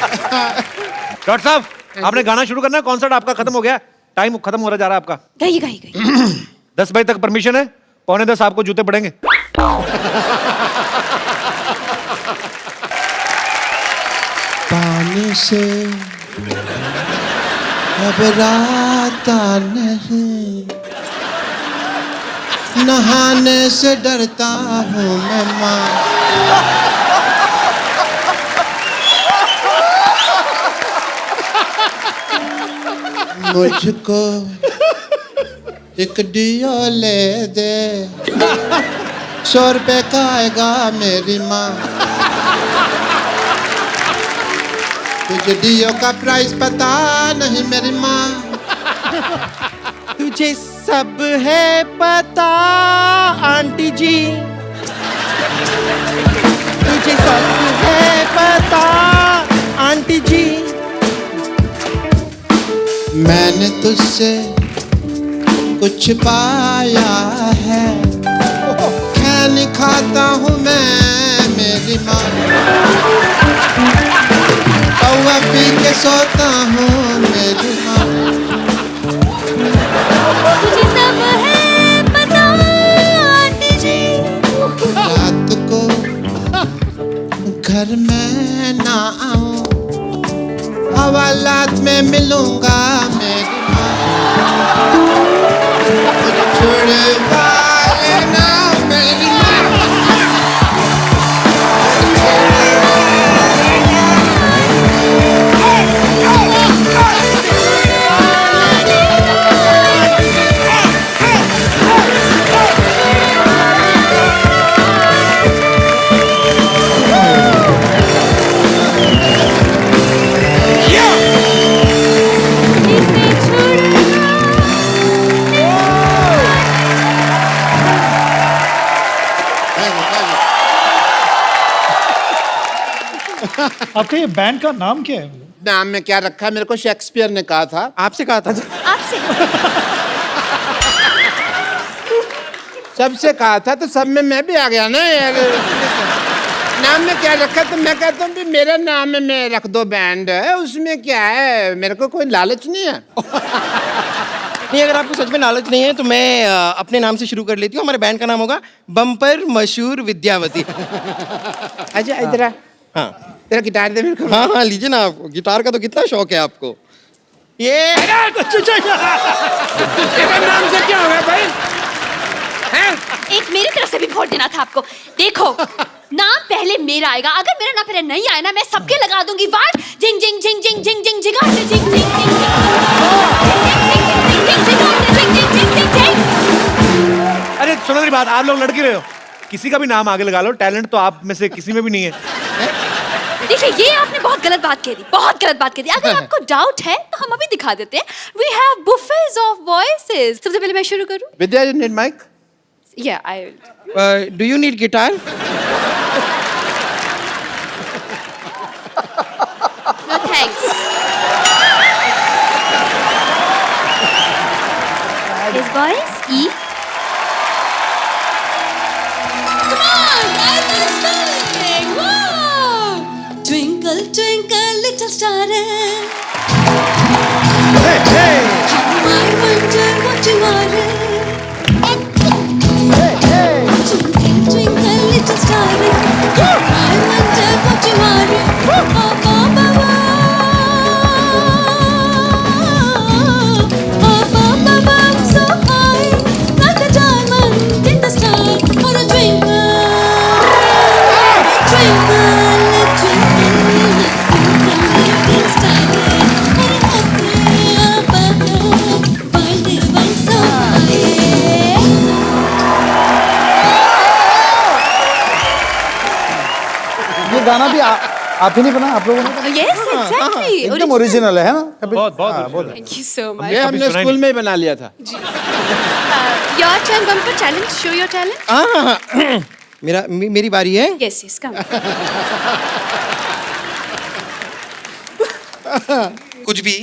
डॉक्टर साहब, आपने गाना शुरू करना है, कॉन्सर्ट आपका खत्म हो गया, टाइम खत्म हो रहा जा रहा है आपका।
गाइए गाइए गाइए।
10 बजे तक परमिशन है, 9:45 आपको जूते पड़ेंगे।
पानी से घबराता नहीं, नहाने से डरता हूँ मैं माँ। मुझको एक डियो ले दे, 100 रुपए का आएगा मेरी माँ। तुझे डियो का प्राइस पता नहीं मेरी माँ।
तुझे सब है पता आंटी जी, तुझे सब है पता आंटी जी।
मैंने तुझसे कुछ पाया है, खैनी खाता हूँ मैं मेरी माँ। पौवा पी के सोता हूँ मेरी माँ।
तुझे सब है पता आंटी जी।
रात को घर में ना आऊं, हवालात में मिलूंगा मेरी माँ। मुझे छुड़वा लेना मेरी माँ।
आपका ये बैंड का नाम क्या है?
नाम में क्या रखा है, मेरे को शेक्सपियर ने कहा था।
आपसे कहा था?
आपसे
सबसे कहा था तो सब में मैं भी आ गया ना यार। नाम में क्या रखा, तो मैं कहता हूँ भी मेरा नाम में रख दो बैंड है, उसमें क्या है, मेरे को कोई लालच नहीं है।
नहीं, अगर आपको सच में लालच नहीं है तो मैं अपने नाम से शुरू कर लेती हूँ। हमारे बैंड का नाम होगा बम्पर मशहूर विद्यावती।
अच्छा इधर आ।
हाँ
तेरा गिटार दे मेरे को।
हाँ हाँ, लीजिए ना। आप गिटार का तो कितना शौक है आपको। ये
तेरा नाम से क्या होगा भाई? हैं?
एक मेरी तरफ से भी वोट देना था आपको। देखो, नाम पहले मेरा आएगा, अगर मेरा नाम पहले नहीं आया ना, मैं सबके लगा दूंगी वाट। जिंग जिंग जिंग जिंग जिंग जिंग जिंग जिंग जिंग जिंग जिंग।
अरे सुनो मेरी बात, आप लोग लड़की रहे हो, किसी का भी नाम आगे लगा लो, टैलेंट तो आप में से किसी में भी नहीं है।
देखिए, ये आपने बहुत गलत बात कह दी, बहुत गलत बात कह दी। अगर आपको डाउट है तो हम अभी दिखा देते हैं। We have buffets of voices. सबसे पहले मैं शुरू करूं?
विद्या, you need mic?
Yeah, I will.
Do you need guitar?
No thanks. His voice, E. Come on, I will sing. Wow! Twinkle, twinkle, little star.
Hey, hey.
How I wonder what you are. Twinkle, twinkle, little star. I wonder what you are. Oh, oh, oh, oh. Oh, oh, oh, oh, so high, like a diamond in the sky. Or a twinkle, twinkle, twinkle, little star. Up above, while the one so high.
ये गाना भी आप ही नहीं बना, आप लोगों ने?
Yes, exactly.
एकदम ओरिजिनल है ना? कभी-
बहुत बहुत
हाँ, बहुत
Thank you so much.
ये हमने
सुना ही
स्कूल में ही बना लिया था।
Your turn, Bumper. Challenge. Show your talent.
हाँ हाँ हाँ। मेरी बारी है।
Yes, yes. Come.
कुछ भी।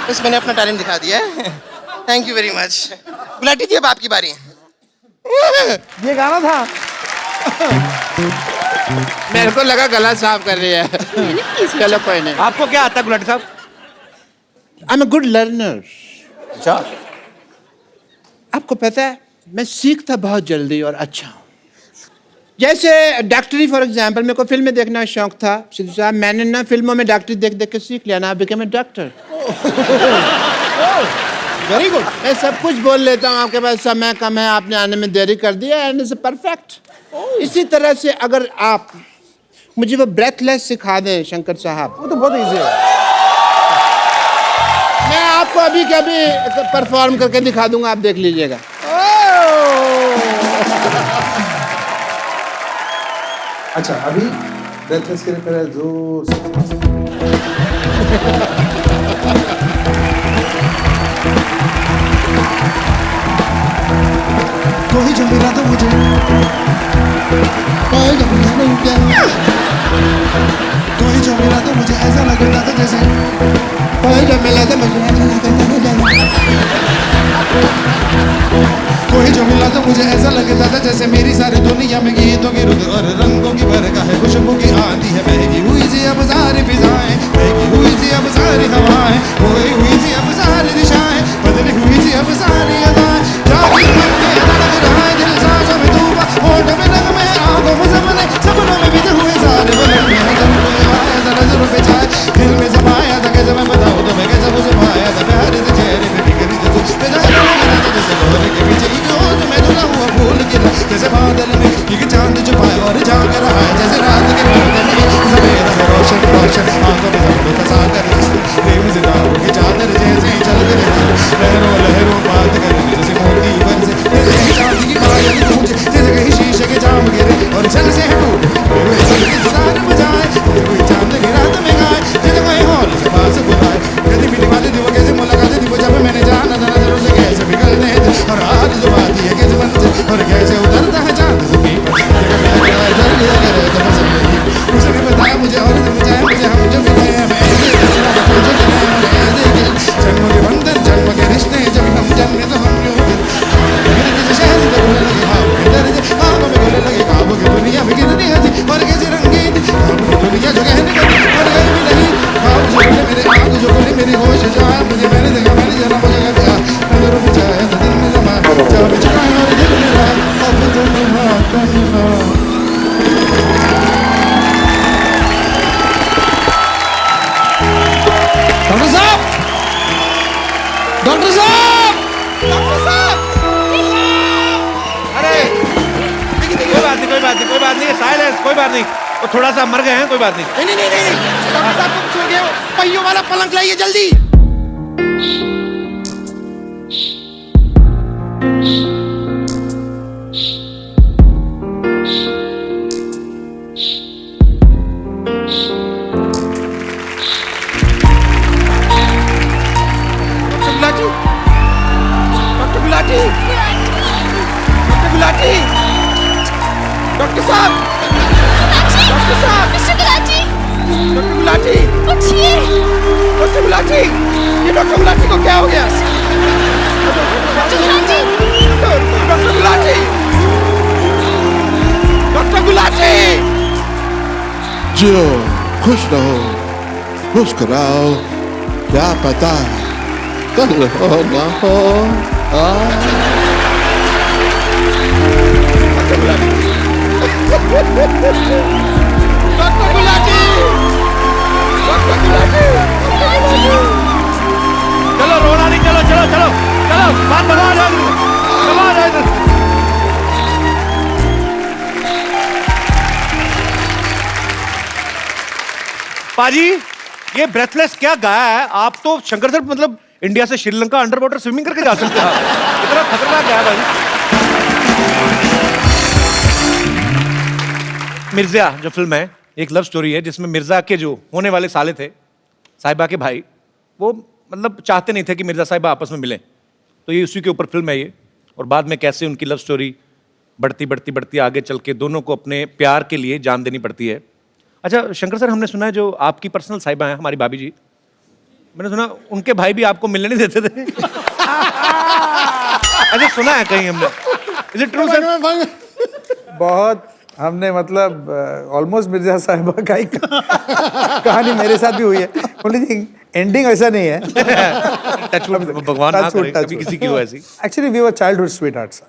बस मैंने अपना टैलेंट दिखा दिया है। Thank you very much. Gulati ji, अब आपकी बारी है।
ये गाना था।
मेरे को लगा गला साफ कर रही है। चलो कोई नहीं।
आपको क्या आता है गुलाटी साहब?
I am a good learner.
अच्छा,
आपको पता है मैं सीखता बहुत जल्दी और अच्छा हूँ। जैसे डॉक्टरी फॉर एग्जाम्पल, मेरे को फिल्में देखना शौक था। सिद्धू साहब, मैंने ना फिल्मों में डॉक्टरी देख देख के सीख लिया ना, become a doctor.
Very good.
मैं सब कुछ बोल लेता हूँ, आपके पास समय कम है, आपने आने में देरी कर दिया, एंड इट्स परफेक्ट। इसी तरह से अगर आप मुझे वो ब्रेथलेस सिखा दें शंकर साहब,
वो तो बहुत इजी है।
मैं आपको अभी के अभी परफॉर्म करके दिखा दूंगा, आप देख लीजिएगा।
अच्छा, अभी ब्रेथलेस के लिए पहले जोर से
कोई जो मिला तो मुझे कोई जो मिला तो मुझे ऐसा लगता था जैसे
कोई जो मिला तो मुझे ऐसा लगता था
कोई जो मिला तो मुझे ऐसा लगता था जैसे मेरी सारी दुनिया में गीतों की रुत और रंगों की बरखा है, खुशबू की आंधी है, बहकी हुई सी अब सारी फिजाएं, बहकी हुई सी अब सारी हवाएं, खोई हुई सी अब सारी दिशाएं, बदली हुई सी अब सारी अदाएं, जागी मन में धड़क रहा है दिल सांसों में तूफा, होठ में नग में आंखों में सपने, सपनों में बीते हुए सारे पल में जब कोई आया था नजरों पे छाए, दिल में समाया था कैसे मैं बताऊं तो मैं कैसे मुझे पाया था प्यारे से चेहरे पे बिखरी थी तुझ पे जाने लगा था जैसे कोहरे के पीछे एक ओट में धुला हुआ फूल गिरा, जैसे बादल में एक चांद छुपाए और झांक रहा है, जैसे रात के पर्दे में सवेरा है रोशन रोशन, आंखों में जब फंसा कर प्रेम सितारों की चादर जैसे चलते रहे, लहरों लहरों बात करें जैसे मोती बरसे, जैसे चांद की पायल गूंजे, जैसे कहीं शीशे के जाम गिरे और छल से टूटे, सितार बजाए जैसे कोई चांद की रात में गाए, जैसे कोई हॉल से पास बुलाए, कभी मिली बातें थी वो कैसे मुलाकातें थी वो जब मैंने जाना था नजरों से कैसे पिघलते थे, और आज जो बात है कैसे बनते और कैसे उतरता है चांद जमीन पर, उसने बताया मुझे और समझाया मुझे हम जो मिले हैं जन्मों के बंधन जन्म के रिश्ते जब हम जन्मे तो हम शहर से बोलने लगे ख्वाबों में बोलने लगे ख्वाबों की दुनिया में कितनी हंसी और कैसी रंगीन दुनिया जो कहने लगी और कहीं भी नहीं, ख्वाब जो बोले मेरे आंख जो बोले मेरी होश जाए, मुझे मैंने देखा मैंने जाना मुझे गया नजरों में जाए तो दिल में जमा जा बिछड़ा और दिल में रहा अब तुम हाथ करना। डॉक्टर साहब, डॉक्टर साहब, डॉक्टर साहब,
अरे कोई बात नहीं, कोई बात नहीं, कोई बात नहीं, साइलेंस, कोई बात नहीं, वो थोड़ा सा मर गए हैं, कोई बात नहीं।
नहीं नहीं नहीं नहीं, डॉक्टर साहब को छोड़ गया, पहियों वाला पलंग लाइए जल्दी। Doctor Gulati, doctor Gulati, doctor साहब, डॉक्टर साहब,
मिस्टर गुलाटी,
डॉक्टर गुलाटी,
उठिए।
डॉक्टर गुलाटी, ये डॉक्टर गुलाटी को क्या हो गया?
Doctor Gulati,
doctor Gulati, doctor Gulati.
जियो, खुश रहो, मुस्कुराओ, क्या पता कल हो ना हो।
डॉक्टर गुलाटी, डॉक्टर गुलाटी,
चलो रोना नहीं, चलो चलो चलो चलो, बात बता जाओ, चलो आ जाओ। पाजी, ये ब्रेथलेस क्या गाया है? आप तो शंकर सर मतलब इंडिया से श्रीलंका अंडर वाटर स्विमिंग करके जा सकते हैं, इतना खतरनाक है भाई। मिर्जा जो फिल्म है, एक लव स्टोरी है जिसमें मिर्जा के जो होने वाले साले थे, साहिबा के भाई, वो मतलब चाहते नहीं थे कि मिर्जा साहिबा आपस में मिलें, तो ये उसी के ऊपर फिल्म है ये। और बाद में कैसे उनकी लव स्टोरी बढ़ती बढ़ती बढ़ती आगे चल के दोनों को अपने प्यार के लिए जान देनी पड़ती है। अच्छा शंकर सर, हमने सुना है जो आपकी पर्सनल साहिबा हैं, हमारी भाभी जी, मैंने सुना उनके भाई भी आपको मिलने नहीं देते थे। अच्छा सुना है कहीं हमने, इज इट ट्रू सर?
बहुत हमने मतलब ऑलमोस्ट मिर्जा साहिबा का ही कहानी मेरे साथ भी हुई है। ओनली थिंग एंडिंग ऐसा नहीं है।
भगवान ना करे कभी किसी की हो ऐसी।
Actually we were childhood sweethearts.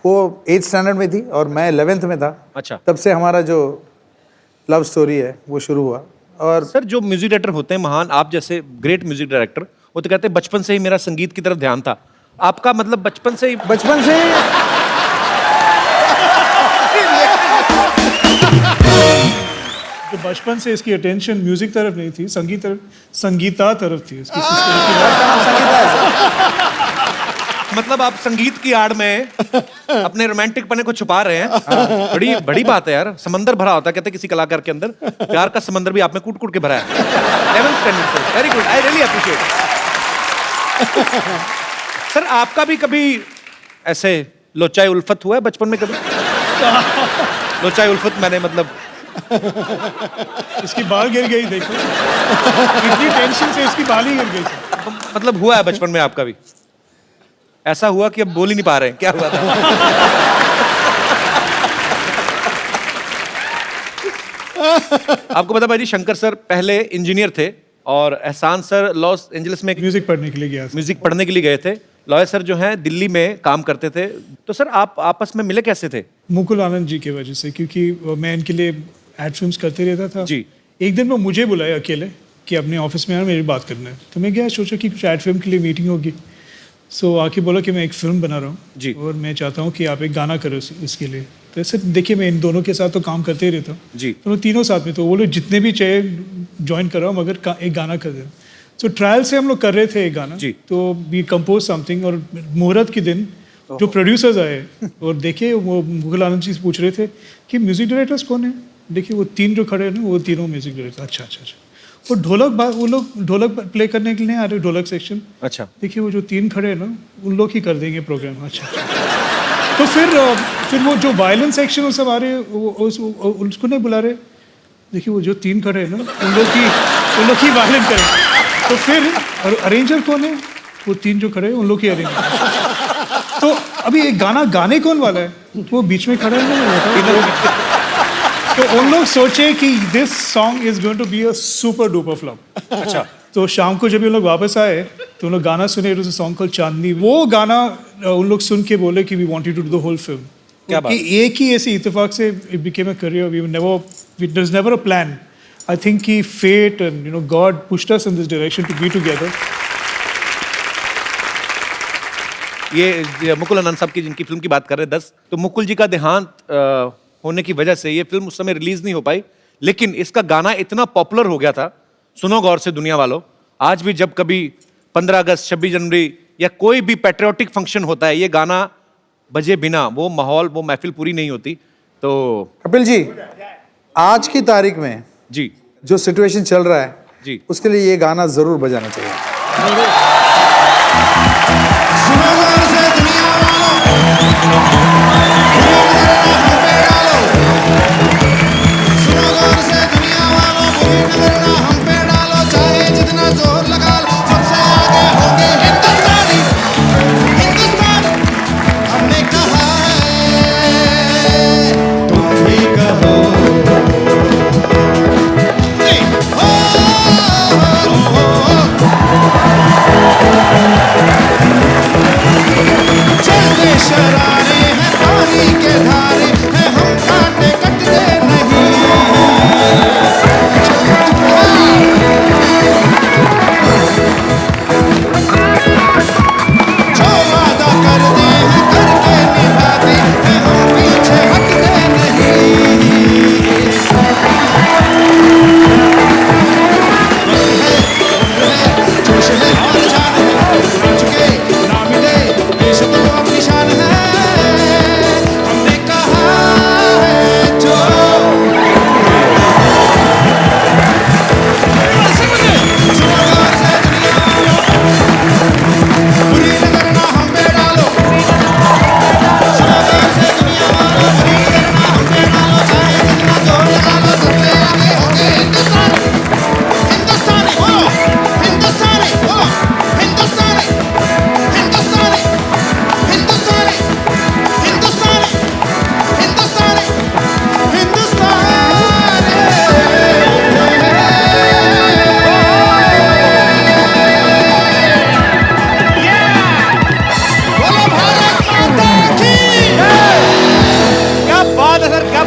वो 8th स्टैंडर्ड में थी और मैं 11th में था।
अच्छा।
तब से हमारा जो लव स्टोरी है वो शुरू हुआ। और
सर जो म्यूजिक डायरेक्टर होते हैं महान, आप जैसे ग्रेट म्यूजिक डायरेक्टर, वो तो कहते हैं बचपन से ही मेरा संगीत की तरफ ध्यान था। आपका मतलब बचपन से ही
तो बचपन से इसकी अटेंशन म्यूजिक तरफ नहीं थी, संगीता तरफ थी इसकी।
मतलब आप संगीत की आड़ में अपने रोमांटिक पने को छुपा रहे हैं। बड़ी बड़ी बात है यार, समंदर भरा होता है कहते हैं किसी कलाकार के अंदर, प्यार का समंदर भी आप में कूट कूट के भरा है। 11th स्टैंडर्ड से, very good, I really appreciate. Sir आपका भी कभी ऐसे लोचाई उल्फत हुआ है बचपन में कभी? लोचाई उल्फत मैंने मतलब
इसकी बाल गिर गई, देखो इतनी टेंशन से इसकी बाल ही गिर गई।
मतलब हुआ है बचपन में आपका भी? ऐसा हुआ कि अब बोल ही नहीं पा रहे हैं, क्या हुआ था? आपको पता भाई जी, शंकर सर पहले इंजीनियर थे और एहसान सर लॉस एंजलिस में
म्यूजिक पढ़ने के लिए गया था।
म्यूजिक पढ़ने के लिए गए थे। लॉयर सर जो हैं दिल्ली में काम करते थे। तो सर आप आपस में मिले कैसे थे?
मुकुल आनंद जी की वजह से, क्योंकि मैं इनके लिए एड फिल्म्स करते रहता था
जी।
एक दिन वो मुझे बुलाया अकेले कि अपने ऑफिस में यार मेरी बात करना है। तो मैं गया, सोचा कि कुछ एड फिल्म के लिए मीटिंग होगी। सो आके बोला कि मैं एक फिल्म बना रहा
जी।
हूँ और मैं चाहता हूँ कि आप एक गाना करो इसके लिए। तो ऐसे देखिए मैं इन दोनों के साथ तो काम करते ही रहता हूँ
जी।
तो तीनों साथ में, तो वो लोग जितने भी चाहिए ज्वाइन कर रहा हूँ, मगर एक गाना कर दे। सो ट्रायल से हम लोग कर रहे थे एक गाना
जी।
तो वी कंपोज समथिंग, और मुहूर्त के दिन जो प्रोड्यूसर्स आए और देखे, वो मुकुल आनंद जी से पूछ रहे थे कि म्यूजिक डायरेक्टर्स कौन है। देखिए वो तीन जो खड़े हैं ना, वो तीनों म्यूजिक डायरेक्टर। अच्छा अच्छा अच्छा। वो वो लोग ढोलक प्ले करने के लिए आ रहे, ढोलक सेक्शन।
अच्छा।
देखिए वो जो तीन खड़े हैं ना, उन लोग ही कर देंगे प्रोग्राम। अच्छा तो फिर वो जो वायलिन सेक्शन वो सब आ रहे हैं, उसको नहीं बुला रहे। देखिए वो जो तीन खड़े हैं ना, उन लोग ही वायलिन करें। तो फिर अरेंजर कौन है? वो तीन जो खड़े हैं उन लोग ही अरेंजर। तो अभी एक गाना गाने कौन वाला है? वो बीच में खड़ा है ना। तो उन लोग सोचे कि this song is going to be a super duper flop. अच्छा। तो शाम को जब ये लोग वापस आए तो उन लोग गाना सुने, it was a song called Chandni. वो गाना उन लोग सुन के बोले कि we wanted to do the whole film.
क्या बात?
एक ही ऐसी इत्तेफाक से it became a career. There was never a plan. I think कि fate and God pushed us in this direction to be together.
ये मुकुल आनंद साहब की जिनकी फिल्म की बात कर रहे हैं 10, तो मुकुल जी का देहांत होने की वजह से ये फिल्म उस समय रिलीज नहीं हो पाई, लेकिन इसका गाना इतना पॉपुलर हो गया था। सुनो गौर से दुनिया वालों, आज भी जब कभी 15 अगस्त 26 जनवरी या कोई भी पैट्रियोटिक फंक्शन होता है, ये गाना बजे बिना वो माहौल, वो महफिल पूरी नहीं होती। तो
कपिल जी, आज की तारीख में
जी
जो सिचुएशन चल रहा है
जी,
उसके लिए ये गाना जरूर बजाना चाहिए।
सुनो गौर से दुनिया वालों, सुनो गौर से दुनिया वालों, बुरी नजर ना हम पे डालो, चाहे जितना जोर लगा लो, सबसे आगे होंगे हिंदुस्तानी। हिंदुस्तान हमने कहा है, तुम भी कहो। चलते शरारे हैं पानी के धारे हैं हम।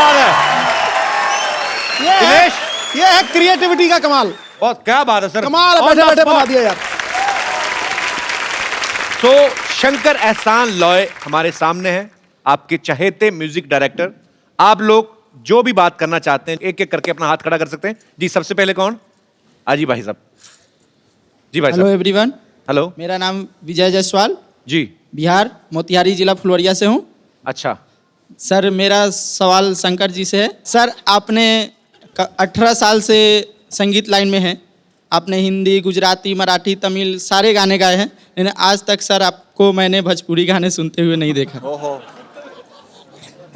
बात है दिनेश,
ये है क्रिएटिविटी का कमाल।
बहुत क्या बात है सर,
कमाल है,
On
बैठे
the
बैठे
spot।
बना दिया यार।
तो शंकर एहसान लॉय हमारे सामने हैं, आपके चहेते म्यूजिक डायरेक्टर। आप लोग जो भी बात करना चाहते हैं एक एक करके अपना हाथ खड़ा कर सकते हैं। जी सबसे पहले कौन? आजी भाई साहब। जी भाई
हेलो
साहब।
एवरीवन,
हेलो
मेरा नाम विजय जायसवाल,
जी।
बिहार मोतिहारी जिला फुलवरिया से हूँ।
अच्छा
सर मेरा सवाल शंकर जी से है। सर आपने 18 साल से संगीत लाइन में हैं, आपने हिंदी, गुजराती, मराठी, तमिल सारे गाने गाए हैं, लेकिन आज तक सर आपको मैंने भोजपुरी गाने सुनते हुए नहीं देखा।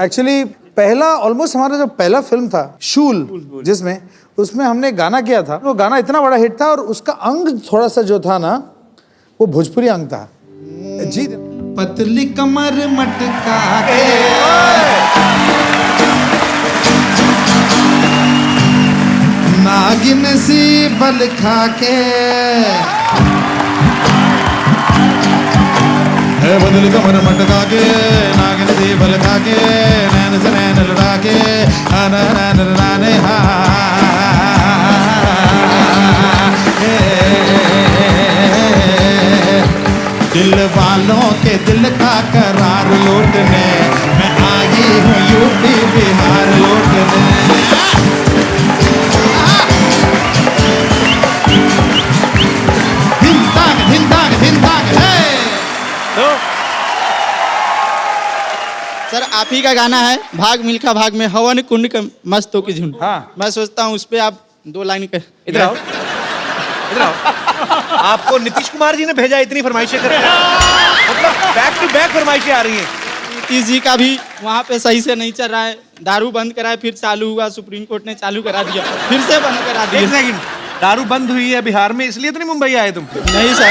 एक्चुअली पहला ऑलमोस्ट हमारा जो पहला फिल्म था शूल, जिसमें उसमें हमने गाना किया था, वो गाना इतना बड़ा हिट था और उसका अंग थोड़ा सा जो था ना वो भोजपुरी अंग था। जी
पतली कमर मटका के नागिन सी बल खा के, है बदल कमर मटका के नागिन सी बल खा के, नैन से नैन लड़ा के आना नैन लड़ाने हा। दिल वालों के दिल का करार लूटने मैं आई हूँ यूपी बिहार लूटने।
सर आप ही का गाना है भाग मिल्खा भाग में हवन कुंड के मस्तों की झुंड।
हाँ।
मैं सोचता हूँ उस पे आप 2 लाइन कर।
इधर आओ, इधर आओ। आपको नीतीश कुमार जी ने भेजा इतनी फरमाइशें कर, मतलब बैक टू बैक फरमाइशें आ रही हैं।
नीतीश जी का भी वहाँ पे सही से नहीं चल रहा है, दारू बंद कराए फिर चालू हुआ, सुप्रीम कोर्ट ने चालू करा दिया, फिर से बंद करा
एक
दिया।
सेकंड, दारू बंद हुई है बिहार में इसलिए तो नहीं मुंबई आए तुम?
नहीं सर।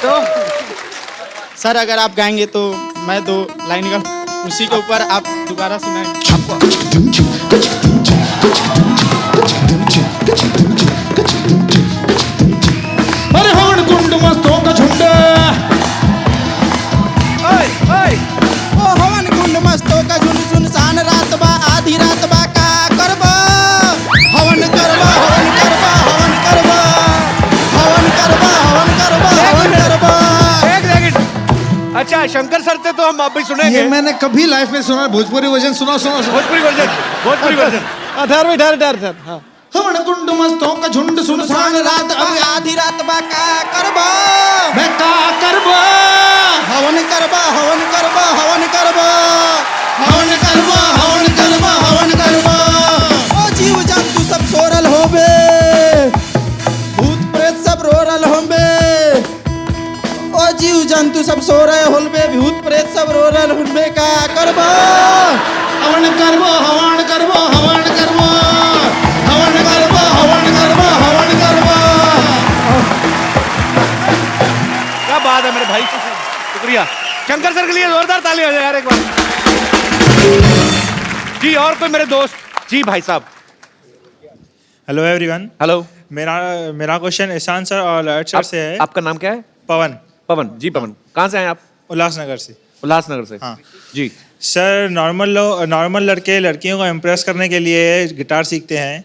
तो सर अगर आप गाएंगे तो मैं 2 लाइन का उसी के ऊपर आप दोबारा सुनाएंगे।
अरे हवन कुंड मस्तों का झुंड,
ओ हवन कुंड मस्तों का झुंड, सुनसान रात बा आधी रात बा का करबा, हवन करबा हवन करबा हवन करबा हवन करबा हवन करबा हवन करबा।
एक सेकंड, अच्छा शंकर सर से तो हम अब भी सुनेंगे।
ये मैंने कभी लाइफ में सुना, भोजपुरी वर्जन सुना सुना सुना।
Bhojpuri version, Bhojpuri version.
ठहर ठहर ठहर ठहर। हाँ
हवन कुंड मस्तों का झुंड, सुनसान रात
अब आधी रात बा का करबा,
मैं का करबा,
हवन करबा हवन करबा हवन करबा
हवन करबा हवन करबा हवन करबा।
ओ जीव जंतु सब सोरल होबे, भूत प्रेत सब रोरल होबे, ओ जीव जंतु सब सोरे होलबे, भूत प्रेत सब रोरल होबे का करबा,
हवन करबा हवन करबा हवन करबा हवन करबा हवन करबा हवन करबा।
क्या बात है मेरे भाई, शुक्रिया। शंकर सर के लिए जोरदार ताली हो जाए यार एक बार। जी और कोई मेरे दोस्त? जी भाई साहब।
Hello everyone.
हेलो।
मेरा क्वेश्चन एहसान सर और लर्ट सर से है।
आपका नाम क्या है?
पवन।
पवन जी, पवन कहाँ से हैं आप?
उल्लासनगर से।
उल्लासनगर से।
हाँ
जी
सर, नॉर्मल लड़के लड़कियों को इम्प्रेस करने के लिए गिटार सीखते हैं,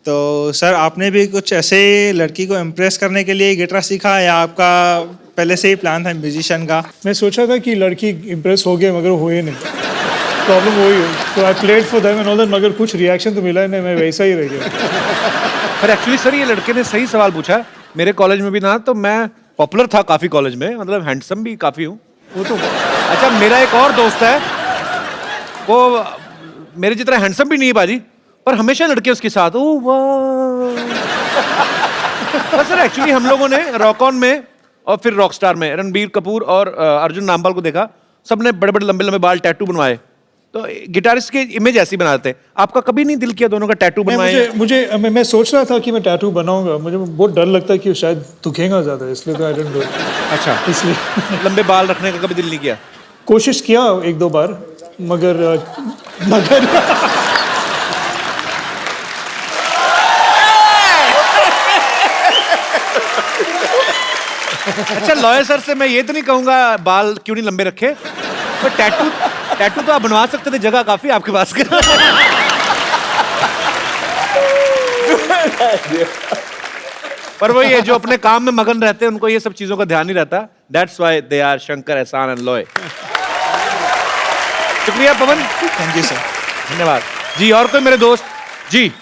तो सर आपने भी कुछ ऐसे लड़की को इम्प्रेस करने के लिए गिटार सीखा या आपका पहले से ही प्लान था म्यूजिशियन का?
मैं सोचा था कि लड़की इम्प्रेस हो गए मगर हुए नहीं, प्रॉब्लम वही है। तो I played for them and all that, मगर कुछ रिएक्शन तो मिला नहीं, मैं वैसा ही रह गया।
पर एक्चुअली सर ये लड़के ने सही सवाल पूछा। मेरे कॉलेज में भी ना तो मैं पॉपुलर था काफी कॉलेज में, मतलब हैंडसम भी काफी हूँ वो तो। अच्छा मेरा एक और दोस्त है, वो मेरे जितना हैंडसम भी नहीं है बाजी, पर हमेशा लड़के उसके साथ। ओह वाह। सर एक्चुअली हम लोगों ने रॉक ऑन में और फिर रॉकस्टार में रणबीर कपूर और अर्जुन नामपाल को देखा, सबने बड़े बड़े लंबे लंबे बाल टैटू बनवाए, तो गिटारिस्ट की इमेज ऐसी बनाते हैं। आपका कभी नहीं दिल किया दोनों का टैटू बनवाए?
मैं सोच रहा था कि मैं टैटू बनाऊंगा, मुझे बहुत डर लगता है कि शायद दुखेगा ज्यादा, इसलिए तो आई डोंट डू।
अच्छा
इसलिए
लंबे बाल रखने का कभी दिल नहीं किया?
कोशिश किया 1-2 बार, मगर
अच्छा लॉयर सर से मैं ये तो नहीं कहूंगा बाल क्यों नहीं लंबे रखे, पर टैटू तो आप बनवा सकते थे, जगह काफी आपके पास। पर वही है, जो अपने काम में मगन रहते हैं उनको ये सब चीजों का ध्यान नहीं रहता। That's why they are Shankar, Ehsaan and Loy. शुक्रिया पवन।
Thank you sir.
धन्यवाद जी। और कोई मेरे दोस्त? जी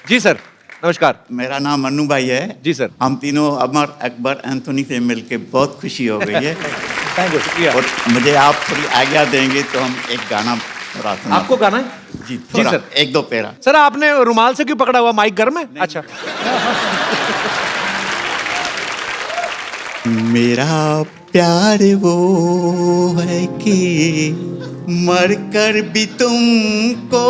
जी सर, नमस्कार।
मेरा नाम मन्नू भाई है।
जी सर।
हम तीनों अमर, अकबर, एंथोनी से मिलके बहुत खुशी हो गई है।
थैंक यू, शुक्रिया।
और मुझे आप थोड़ी आज्ञा देंगे तो हम एक गाना थोड़ा सुना।
आपको गाना है?
जी
जी
थोड़ा,
सर।
एक दो पेरा।
सर आपने रुमाल से क्यों पकड़ा हुआ? माइक घर में? अच्छा।
मेरा प्यार वो है कि मर कर भी तुमको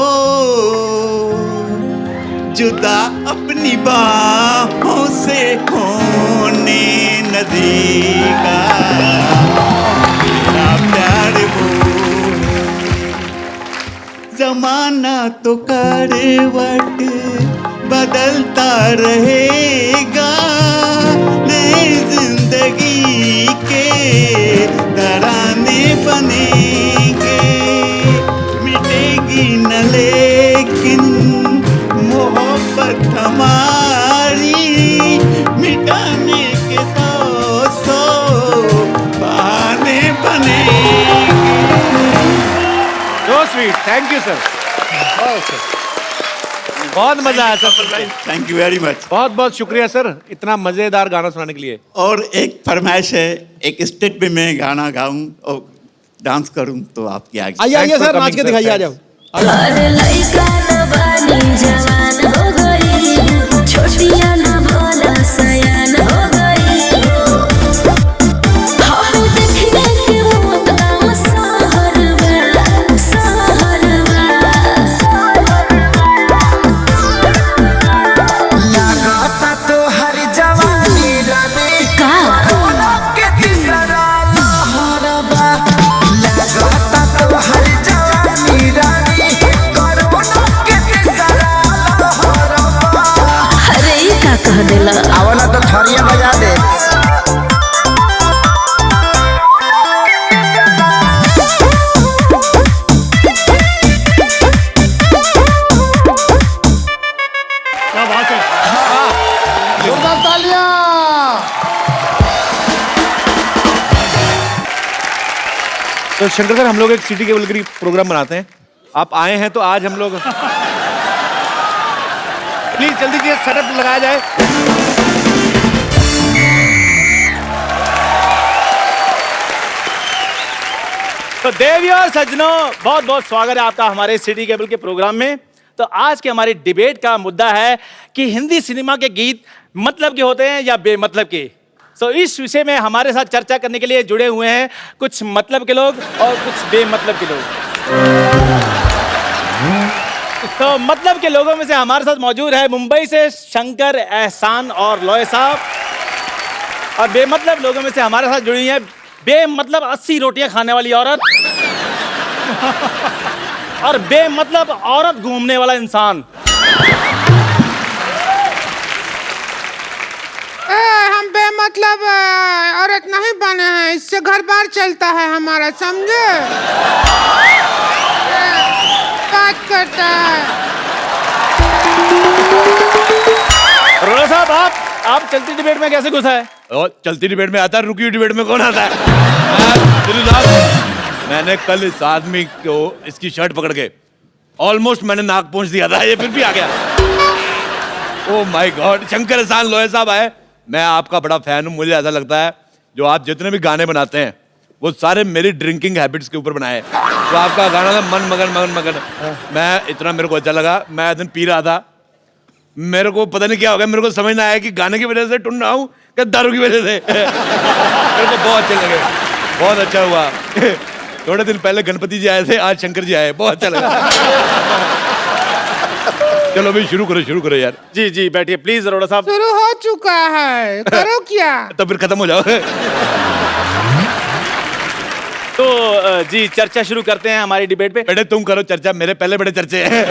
जुदा अपनी बाहों से होने न देगा। मेरा प्यार वो जमाना तो करवट बदलता रहेगा, नई जिंदगी के तराने बनेंगे। मिटेगी न लेकिन मोहब्बत हमारी, मिटाने के सौ बहाने बनेंगे।
So sweet, thank you sir. बहुत मजा आया sir.
Thank you very much.
बहुत बहुत शुक्रिया सर, इतना मजेदार गाना सुनाने के लिए।
और एक फरमाइश है, एक स्टेज पे मैं गाना गाऊं और डांस करूं तो आपकी आगे।
आइए आइए सर, नाच के दिखाइए, आ जाओ।
अरे लइका न बानी जवान हो गई, छोटिया न भोला सयान हो गई। हम देखने के मौत का सहर में, सहर में।
लागता तो हर जवानी रानी का के तीसरा लहरबा। लागता तो हर जवानी रानी कोरोना के तीसरा लहरबा।
अरे ई का कह देला?
आवला तो थरिया बजा दे।
क्या बात है।
जोरदार तालियां।
तो शंकर सर, हम लोग एक सिटी केबल की प्रोग्राम बनाते हैं, आप आए हैं तो आज हम लोग प्लीज जल्दी से सेटअप लगाया जाए।
तो देवियों और सज्जनों, बहुत बहुत स्वागत है आपका हमारे सिटी केबल के प्रोग्राम में। तो आज के हमारी डिबेट का मुद्दा है कि हिंदी सिनेमा के गीत मतलब के होते हैं या बेमतलब के। तो इस विषय में हमारे साथ चर्चा करने के लिए जुड़े हुए हैं कुछ मतलब के लोग और कुछ बेमतलब के लोग। तो मतलब के लोगों में से हमारे साथ मौजूद है मुंबई से शंकर, एहसान और लॉय साहब। और बेमतलब लोगों में से हमारे साथ जुड़ी है बेमतलब 80 रोटियां खाने वाली औरत और बेमतलब औरत घूमने वाला इंसान।
हम बेमतलब औरत नहीं बने हैं, इससे घर बार चलता है हमारा, समझे? बात करता है।
रोड़ा साहब, आप चलती डिबेट में कैसे घुसा है?
और चलती डिबेट में आता है, रुकी हुई डिबेट में कौन आता है? मैंने कल इस आदमी को इसकी शर्ट पकड़ के ऑलमोस्ट मैंने नाक पहुंच दिया था, ये फिर भी आ गया। ओह माय गॉड, शंकर, एहसान, लॉय साहब आए। मैं आपका बड़ा फैन हूँ। मुझे ऐसा लगता है जो आप जितने भी गाने बनाते हैं वो सारे मेरी ड्रिंकिंग हैबिट्स के ऊपर बनाए। तो आपका गाना था मन मगन मगन मगन, मैं इतना मेरे को अच्छा लगा। मैं दिन पी रहा था, मेरे को पता नहीं क्या हो गया, मेरे को समझ ना आया कि गाने की वजह से टुन रहा हूँ क्या दारू की वजह से। मेरे को बहुत अच्छे लगे, बहुत अच्छा हुआ। थोड़े दिन पहले गणपति जी आए थे, आज शंकर जी आए, बहुत अच्छा लगा। चलो भाई शुरू करो यार।
जी जी बैठिए प्लीज अरोड़ा साहब।
शुरू हो चुका है, करो क्या?
तो फिर खत्म हो जाओ।
तो जी चर्चा शुरू करते हैं हमारी डिबेट पे।
बेटे तुम करो चर्चा, मेरे पहले बड़े चर्चे हैं।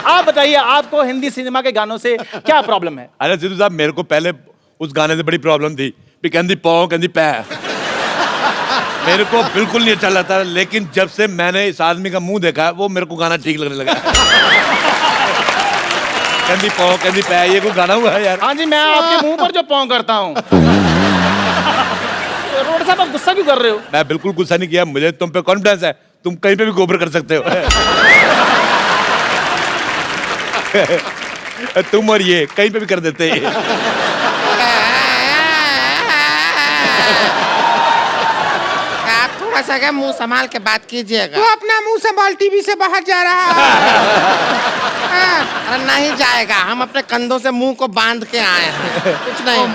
आप बताइए, आपको हिंदी सिनेमा के गानों से क्या प्रॉब्लम है?
अरे सिद्धू साहब, मेरे को पहले उस गाने से बड़ी प्रॉब्लम थी भी कहंदी पौ कहंदी पै। मेरे को बिल्कुल नहीं अच्छा लगता, लेकिन जब से मैंने इस आदमी का मुंह देखा है, वो मेरे को गाना ठीक लगने लगा। कंदी पाओ कंदी पै, ये कोई गाना हुआ है यार?
हाँ जी, मैं आपके मुंह पर जो पाँव करता हूँ। अरोड़ा साहब, आप गुस्सा क्यों कर रहे हो?
मैं बिल्कुल गुस्सा नहीं किया, मुझे तुम पे कॉन्फिडेंस है, तुम कहीं पे भी गोबर कर सकते हो। तुम और ये कहीं पे भी कर देते हैं।
आप थोड़ा सा क्या मुंह संभाल के बात कीजिएगा। तो अपना मुंह संभाल, टीवी से बाहर जा रहा है। अरे नहीं जाएगा, हम अपने कंधों से मुंह को बांध के आए हैं, कुछ नहीं।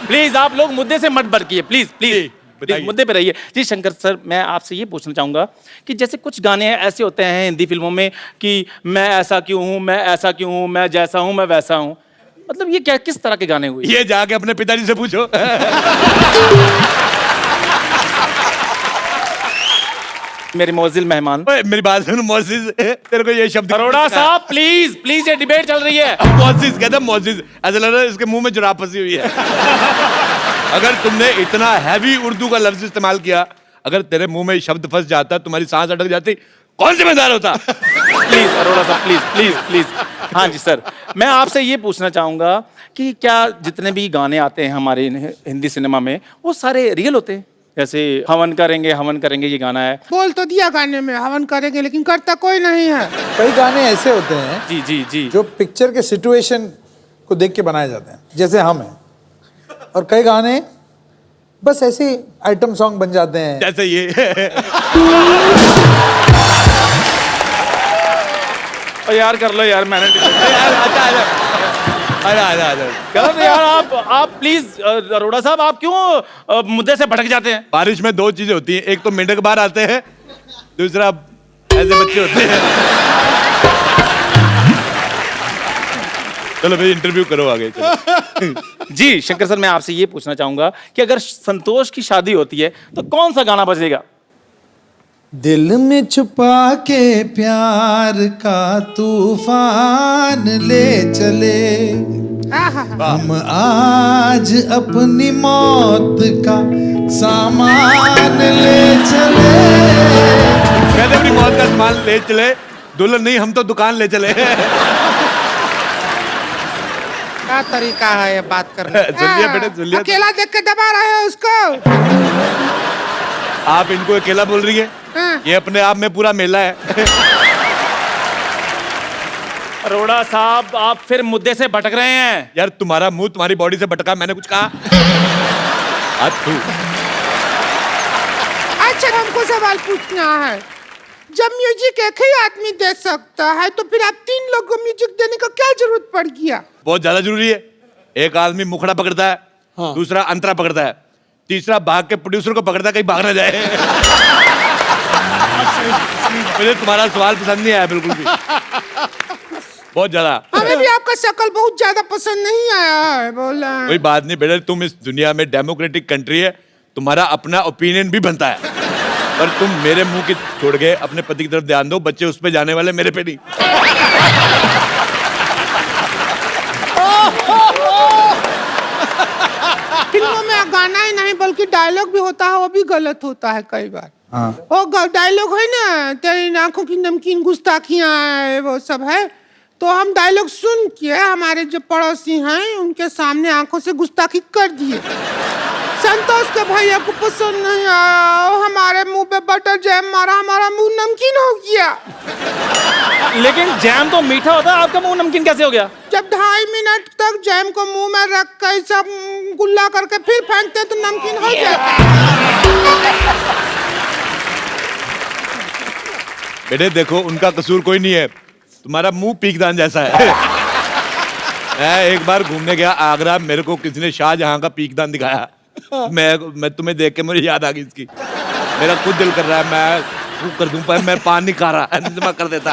प्लीज आप लोग मुद्दे से मत भटकिए, प्लीज प्लीज मुद्दे पे रहिए। जी शंकर सर, मैं आपसे ये पूछना चाहूंगा कि जैसे कुछ गाने ऐसे होते हैं हिंदी फिल्मों में कि मैं ऐसा क्यों हूँ, मैं ऐसा क्यों हूँ, मैं जैसा हूँ मैं वैसा हूँ, मतलब ये क्या किस तरह के गाने हुए?
ये जाके अपने पिताजी से पूछो।
मेरे मोजिल मेहमान,
मेरी बात सुन मोजिज, तेरे को ये शब्द
अरोड़ा साहब प्लीज प्लीज, ये डिबेट चल रही है।
मोजिज कहता है, मोजिज, ऐसा लग रहा है इसके मुंह में जुराब फंसी हुई है। अगर तुमने इतना हैवी उर्दू का लफ्ज इस्तेमाल किया, अगर तेरे मुंह में शब्द फंस जाता, तुम्हारी सांस अटक जाती, कौन जिम्मेदार होता?
प्लीज अरोड़ा साहब, प्लीज प्लीज प्लीज। हाँ जी सर, मैं आपसे ये पूछना चाहूंगा कि क्या जितने भी गाने आते हैं हमारे हिंदी सिनेमा में, वो सारे रियल होते हैं? जैसे हवन करेंगे ये गाना है,
बोल तो दिया गाने में हवन करेंगे, लेकिन करता कोई नहीं है।
कई गाने ऐसे होते हैं
जी जी जी,
जो पिक्चर के सिचुएशन को देख के बनाए जाते हैं, जैसे हम हैं, और कई गाने बस ऐसे आइटम सॉन्ग बन जाते हैं,
जैसे ये।
यार कर लो यार, मैंने
यार
यार आप प्लीज अरोड़ा साहब, आप क्यों मुद्दे से भटक जाते हैं?
बारिश में दो चीजें होती हैं, एक तो मेंढक बाहर आते हैं, दूसरा ऐसे बच्चे होते हैं। चलो भाई इंटरव्यू करो आगे।
जी शंकर सर, मैं आपसे ये पूछना चाहूंगा कि अगर संतोष की शादी होती है तो कौन सा गाना बजेगा?
दिल में छुपा के प्यार का तूफान ले चले, हम आज अपनी मौत का सामान ले चले।
कहते अपनी मौत का सामान ले चले, दुल्हन नहीं हम तो दुकान ले चले।
क्या तरीका है ये बात करने?
सुन लिया बेटे, सुन लिया।
अकेला देख के दबा रहे हो उसको।
आप इनको अकेला बोल रही है? ये अपने आप में पूरा मेला है।
अरोड़ा साहब, आप फिर मुद्दे से भटक रहे हैं।
यार तुम्हारा मुंह तुम्हारी बॉडी से भटका, मैंने कुछ कहा?
अच्छा हमको सवाल पूछना है, जब म्यूजिक एक ही आदमी दे सकता है तो फिर आप तीन लोगों को म्यूजिक देने का क्या जरूरत पड़ गया?
बहुत ज्यादा जरूरी है। एक आदमी मुखड़ा पकड़ता है, दूसरा अंतरा पकड़ता है, तीसरा भाग के प्रोड्यूसर को पकड़ता है कहीं भाग ना जाए। मुझे तुम्हारा सवाल पसंद नहीं आया बिल्कुल भी, बहुत ज्यादा।
हमें भी आपका शक्ल बहुत ज्यादा पसंद नहीं आया है, बोला।
कोई बात नहीं बेटा, तुम इस दुनिया में डेमोक्रेटिक कंट्री है, तुम्हारा अपना ओपिनियन भी बनता है, पर तुम मेरे मुंह की छोड़ के अपने पति की तरफ ध्यान दो, बच्चे उस पे जाने वाले, मेरे पे नहीं।
फिल्मों में गाना ही नहीं बल्कि डायलॉग भी होता है, वो भी गलत होता है कई बार।
हाँ।
वो डायलॉग है ना, तेरी आंखों की नमकीन गुस्ताखियां है, वो सब है, तो हम डायलॉग सुन के हमारे जो पड़ोसी हैं उनके सामने आंखों से गुस्ताखी कर दिए। संतोष के भैया को पसंद नहीं आया, हमारे मुंह पे बटर जैम मारा, हमारा मुंह नमकीन हो गया।
लेकिन जैम तो मीठा होता है, आपका मुंह नमकीन कैसे हो गया?
जब 2.5 मिनट तक जैम को मुंह में रख कर सब गुल्ला करके फिर फेंकते तो नमकीन हो जाता।
बेटे देखो, उनका कसूर कोई नहीं है, तुम्हारा मुंह पीकदान जैसा है। मैं एक बार घूमने गया आगरा, मेरे को किसी ने शाहजहां का पीकदान दिखाया, मैं तुम्हें देख के मुझे याद आ गई इसकी। मेरा खुद दिल कर रहा है मैं फूंक कर दूं, पर मैं पान नहीं खा रहा, इंतजाम कर देता।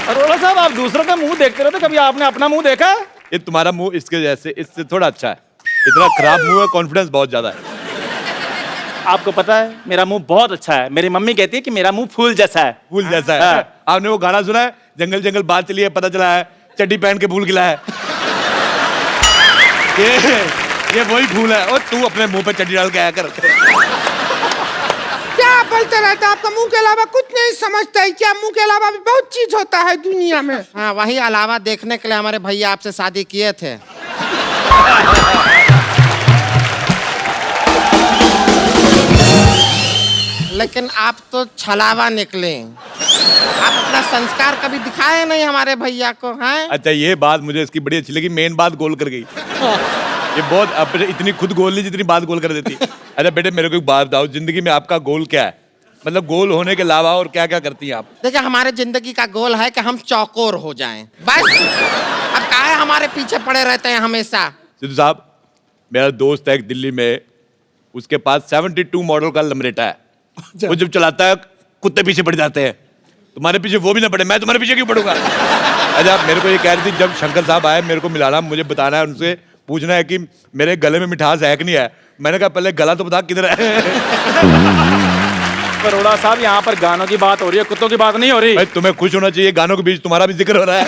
अरोड़ा साहब, आप दूसरों का मुंह देखते रहते, कभी आपने अपना मुंह देखा?
ये तुम्हारा मुंह इसके जैसे, इससे थोड़ा अच्छा है, इतना खराब मुंह है, कॉन्फिडेंस बहुत ज्यादा है।
आपको पता है मेरा मुंह बहुत अच्छा है, मेरी मम्मी कहती है कि मेरा मुंह फूल जैसा है।
फूल जैसा है? आपने वो गाना सुना है, जंगल जंगल बात चली है, पता चला है चड्डी पहन के फूल खिला है। ये वही फूल है। और तू अपने मुंह पे चड्डी डाल के आया कर।
क्या बोलते रहते हैं? आपका मुंह के अलावा कुछ नहीं समझते है क्या? मुंह के अलावा भी बहुत चीज होता है दुनिया में। हाँ, वही अलावा देखने के लिए हमारे भैया आपसे शादी किए थे। लेकिन आप तो छलावा निकले। आप अपना संस्कार कभी दिखाए नहीं हमारे भैया को, हैं?
अच्छा, ये बात मुझे इसकी बड़ी अच्छी लगी। मेन बात गोल कर गई। ये बहुत अपने इतनी खुद गोल नहीं जितनी बात गोल कर देती। अच्छा बेटे, मेरे को एक बात बताओ, जिंदगी में आपका गोल क्या है? मतलब गोल होने के अलावा और क्या क्या करती हैं आप?
देखिए, हमारे जिंदगी का गोल है कि हम चौकोर हो जाएं, बस। अब काहे हमारे पीछे पड़े रहते हैं हमेशा?
सिद्धू साहब, मेरा दोस्त है एक दिल्ली में, उसके पास 72 मॉडल का लमरेटा है। वो जब चलाता है कुत्ते पीछे पड़ जाते हैं। तुम्हारे पीछे वो भी ना पड़े, मैं तुम्हारे पीछे क्यों पड़ूंगा? अच्छा, मेरे को ये कह रही थी, जब शंकर साहब आए मेरे को मिलाना, मुझे बताना है, उनसे पूछना है कि मेरे गले में मिठास है कि नहीं है। मैंने कहा पहले गला तो बता किधर है।
अरोड़ा साहब, यहाँ पर गानों की बात हो रही है, कुत्तों की बात नहीं हो रही।
भाई तुम्हें खुश होना चाहिए, गानों के बीच तुम्हारा भी जिक्र हो रहा है।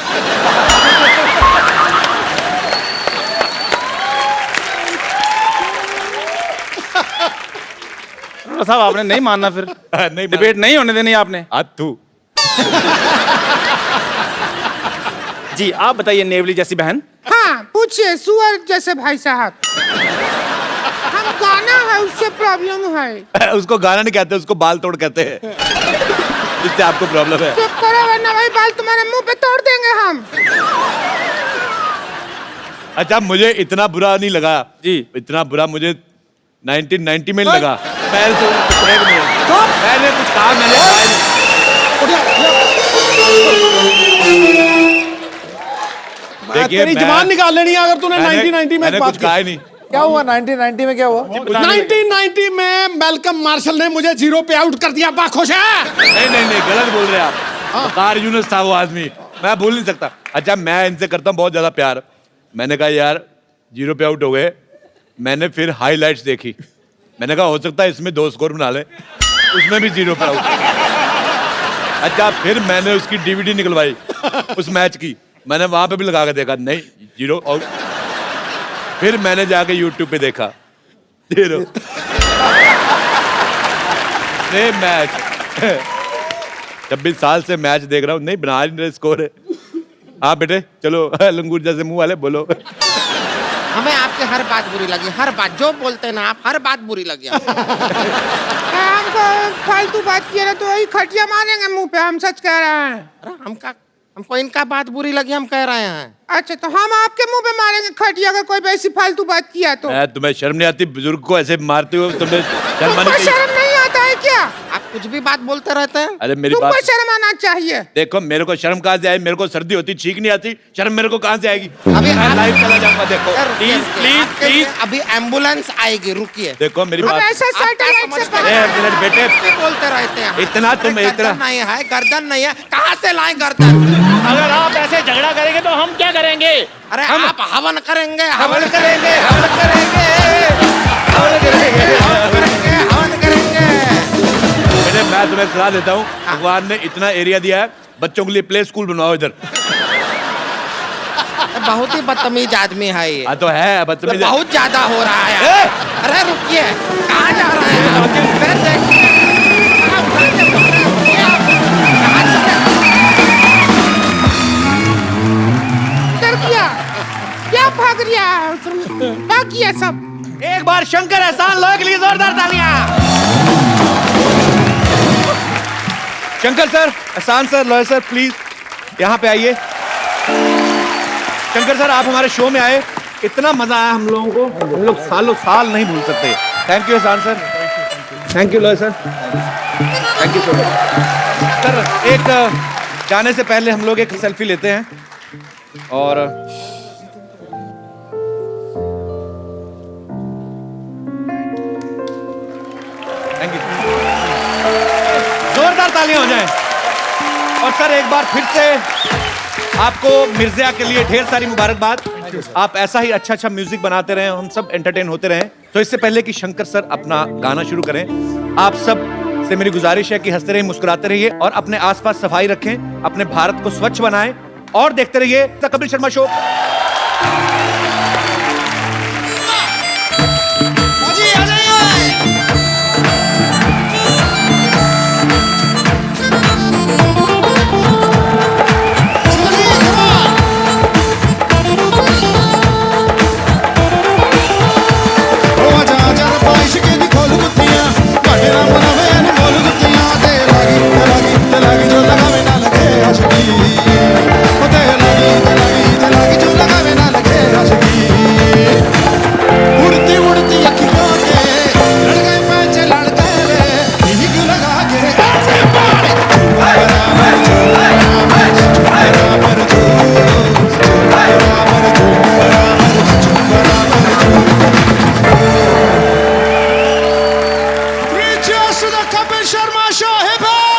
अरोड़ा साहब, आपने नहीं मानना फिर?
नहीं,
डिबेट नहीं होने देनी आपने।
तू
जी, आप बताइए नेवली जैसी बहन।
हाँ, पूछिए सुअर जैसे भाई साहब। हम गाना है, उससे प्रॉब्लम है।
उसको गाना नहीं कहते, उसको बाल तोड़ कहते हैं। इससे आपको प्रॉब्लम है।
चुप करो वरना वही बाल तुम्हारे मुंह पे तोड़ देंगे हम।
अच्छा, मुझे इतना बुरा नहीं लगा जी, इतना बुरा मुझे 1990 में लगा। पहले तो मैंने कुछ कहा, मैंने
तेरी जबान निकाल लेनी है अगर तूने 1990 में
कुछ कहा ही नहीं।
क्या हुआ 1990 में? क्या हुआ
1990 में मेलकम मार्शल ने मुझे 0 पे आउट कर दिया। बा खुश है?
नहीं, गलत बोल रहे आप। कार यूनुस था वो आदमी, मैं भूल नहीं सकता। अच्छा, मैं इनसे करता हूँ बहुत ज्यादा प्यार। मैंने कहा यार 0 पे आउट हो गए। मैंने फिर हाईलाइट्स देखी। मैंने कहा हो सकता है इसमें 2 स्कोर बना ले, उसमें भी 0 पे आउट। अच्छा, फिर मैंने उसकी DVD निकलवाई उस मैच की, मैंने वहां पे भी लगा के देखा, नहीं 0 आउट। फिर मैंने जाके YouTube पे देखा 0 मैच। 26 साल से मैच देख रहा हूँ, नहीं बना नहीं रहे स्कोर है। हाँ बेटे, चलो लंगूर जैसे मुंह वाले बोलो।
हमें आपके हर बात बुरी लगी, हर बात जो बोलते हैं ना आप, हर बात बुरी लगी। हमको फालतू बात किया ना तो वही खटिया मारेंगे मुंह पे। हम सच कह रहे हैं। हमको इनका बात बुरी लगी, हम कह रहे हैं। अच्छा, तो हम आपके मुंह पे मारेंगे खटिया अगर कोई ऐसी फालतू बात किया तो?
तुम्हें शर्म नहीं आती? बुजुर्ग को ऐसे मारते हो, तुम्हें
शर्म नहीं आता है क्या? आप कुछ भी बात बोलते रहते हैं।
अरे मेरी बात,
शर्म आना चाहिए।
देखो, मेरे को शर्म कहाँ से आए? मेरे को सर्दी होती, छींक नहीं आती, शर्म मेरे को कहाँ से आएगी?
अभी
लाइव चला जाऊंगा। देखो प्लीज,
अभी एम्बुलेंस आएगी, रुकिए।
देखो मेरी बात, बेटे
बोलते रहते हैं।
इतना तुम इतना
नहीं है, गर्दन नहीं है, कहाँ से लाएं गर्दन?
अगर आप ऐसे झगड़ा करेंगे तो हम क्या करेंगे?
अरे आप हवन करेंगे,
हवन करेंगे, हवन करेंगे, हवन करेंगे,
हवन करेंगे।
बेटे, मैं तुम्हें सलाह देता हूँ, भगवान ने इतना एरिया दिया है, बच्चों के लिए प्ले स्कूल बनवाओ इधर।
बहुत ही बदतमीज आदमी है ये।
हाँ तो है बदतमीज,
बहुत ज्यादा हो रहा है। अरे रुकिए, कहाँ जा रहे हैं? क्या भाग रिया भाग गया सब।
एक बार शंकर एहसान लो के लिए जोरदार तालियां।
शंकर सर, एहसान सर, लॉयर सर, प्लीज यहाँ पे आइए। शंकर सर, आप हमारे शो में आए, इतना मजा आया हम लोगों को, हम लोग सालों साल नहीं भूल सकते। थैंक यू एहसान sir, thank you lawyer sir, thank you so much. Sir, एक जाने से पहले हम लोग एक सेल्फी लेते हैं और थैंक यू, जोरदार तालियां हो जाएं। और सर, एक बार फिर से आपको मिर्ज़ा के लिए ढेर सारी मुबारकबाद। आप ऐसा ही अच्छा म्यूजिक बनाते रहें, हम सब एंटरटेन होते रहें। तो इससे पहले कि शंकर सर अपना गाना शुरू करें, आप सब से मेरी गुजारिश है कि हंसते रहिए, मुस्कुराते रहिए और अपने आसपास सफाई रखें, अपने भारत को स्वच्छ बनाएं और देखते रहिए the Kapil Sharma show.
Kapil Sharma show hip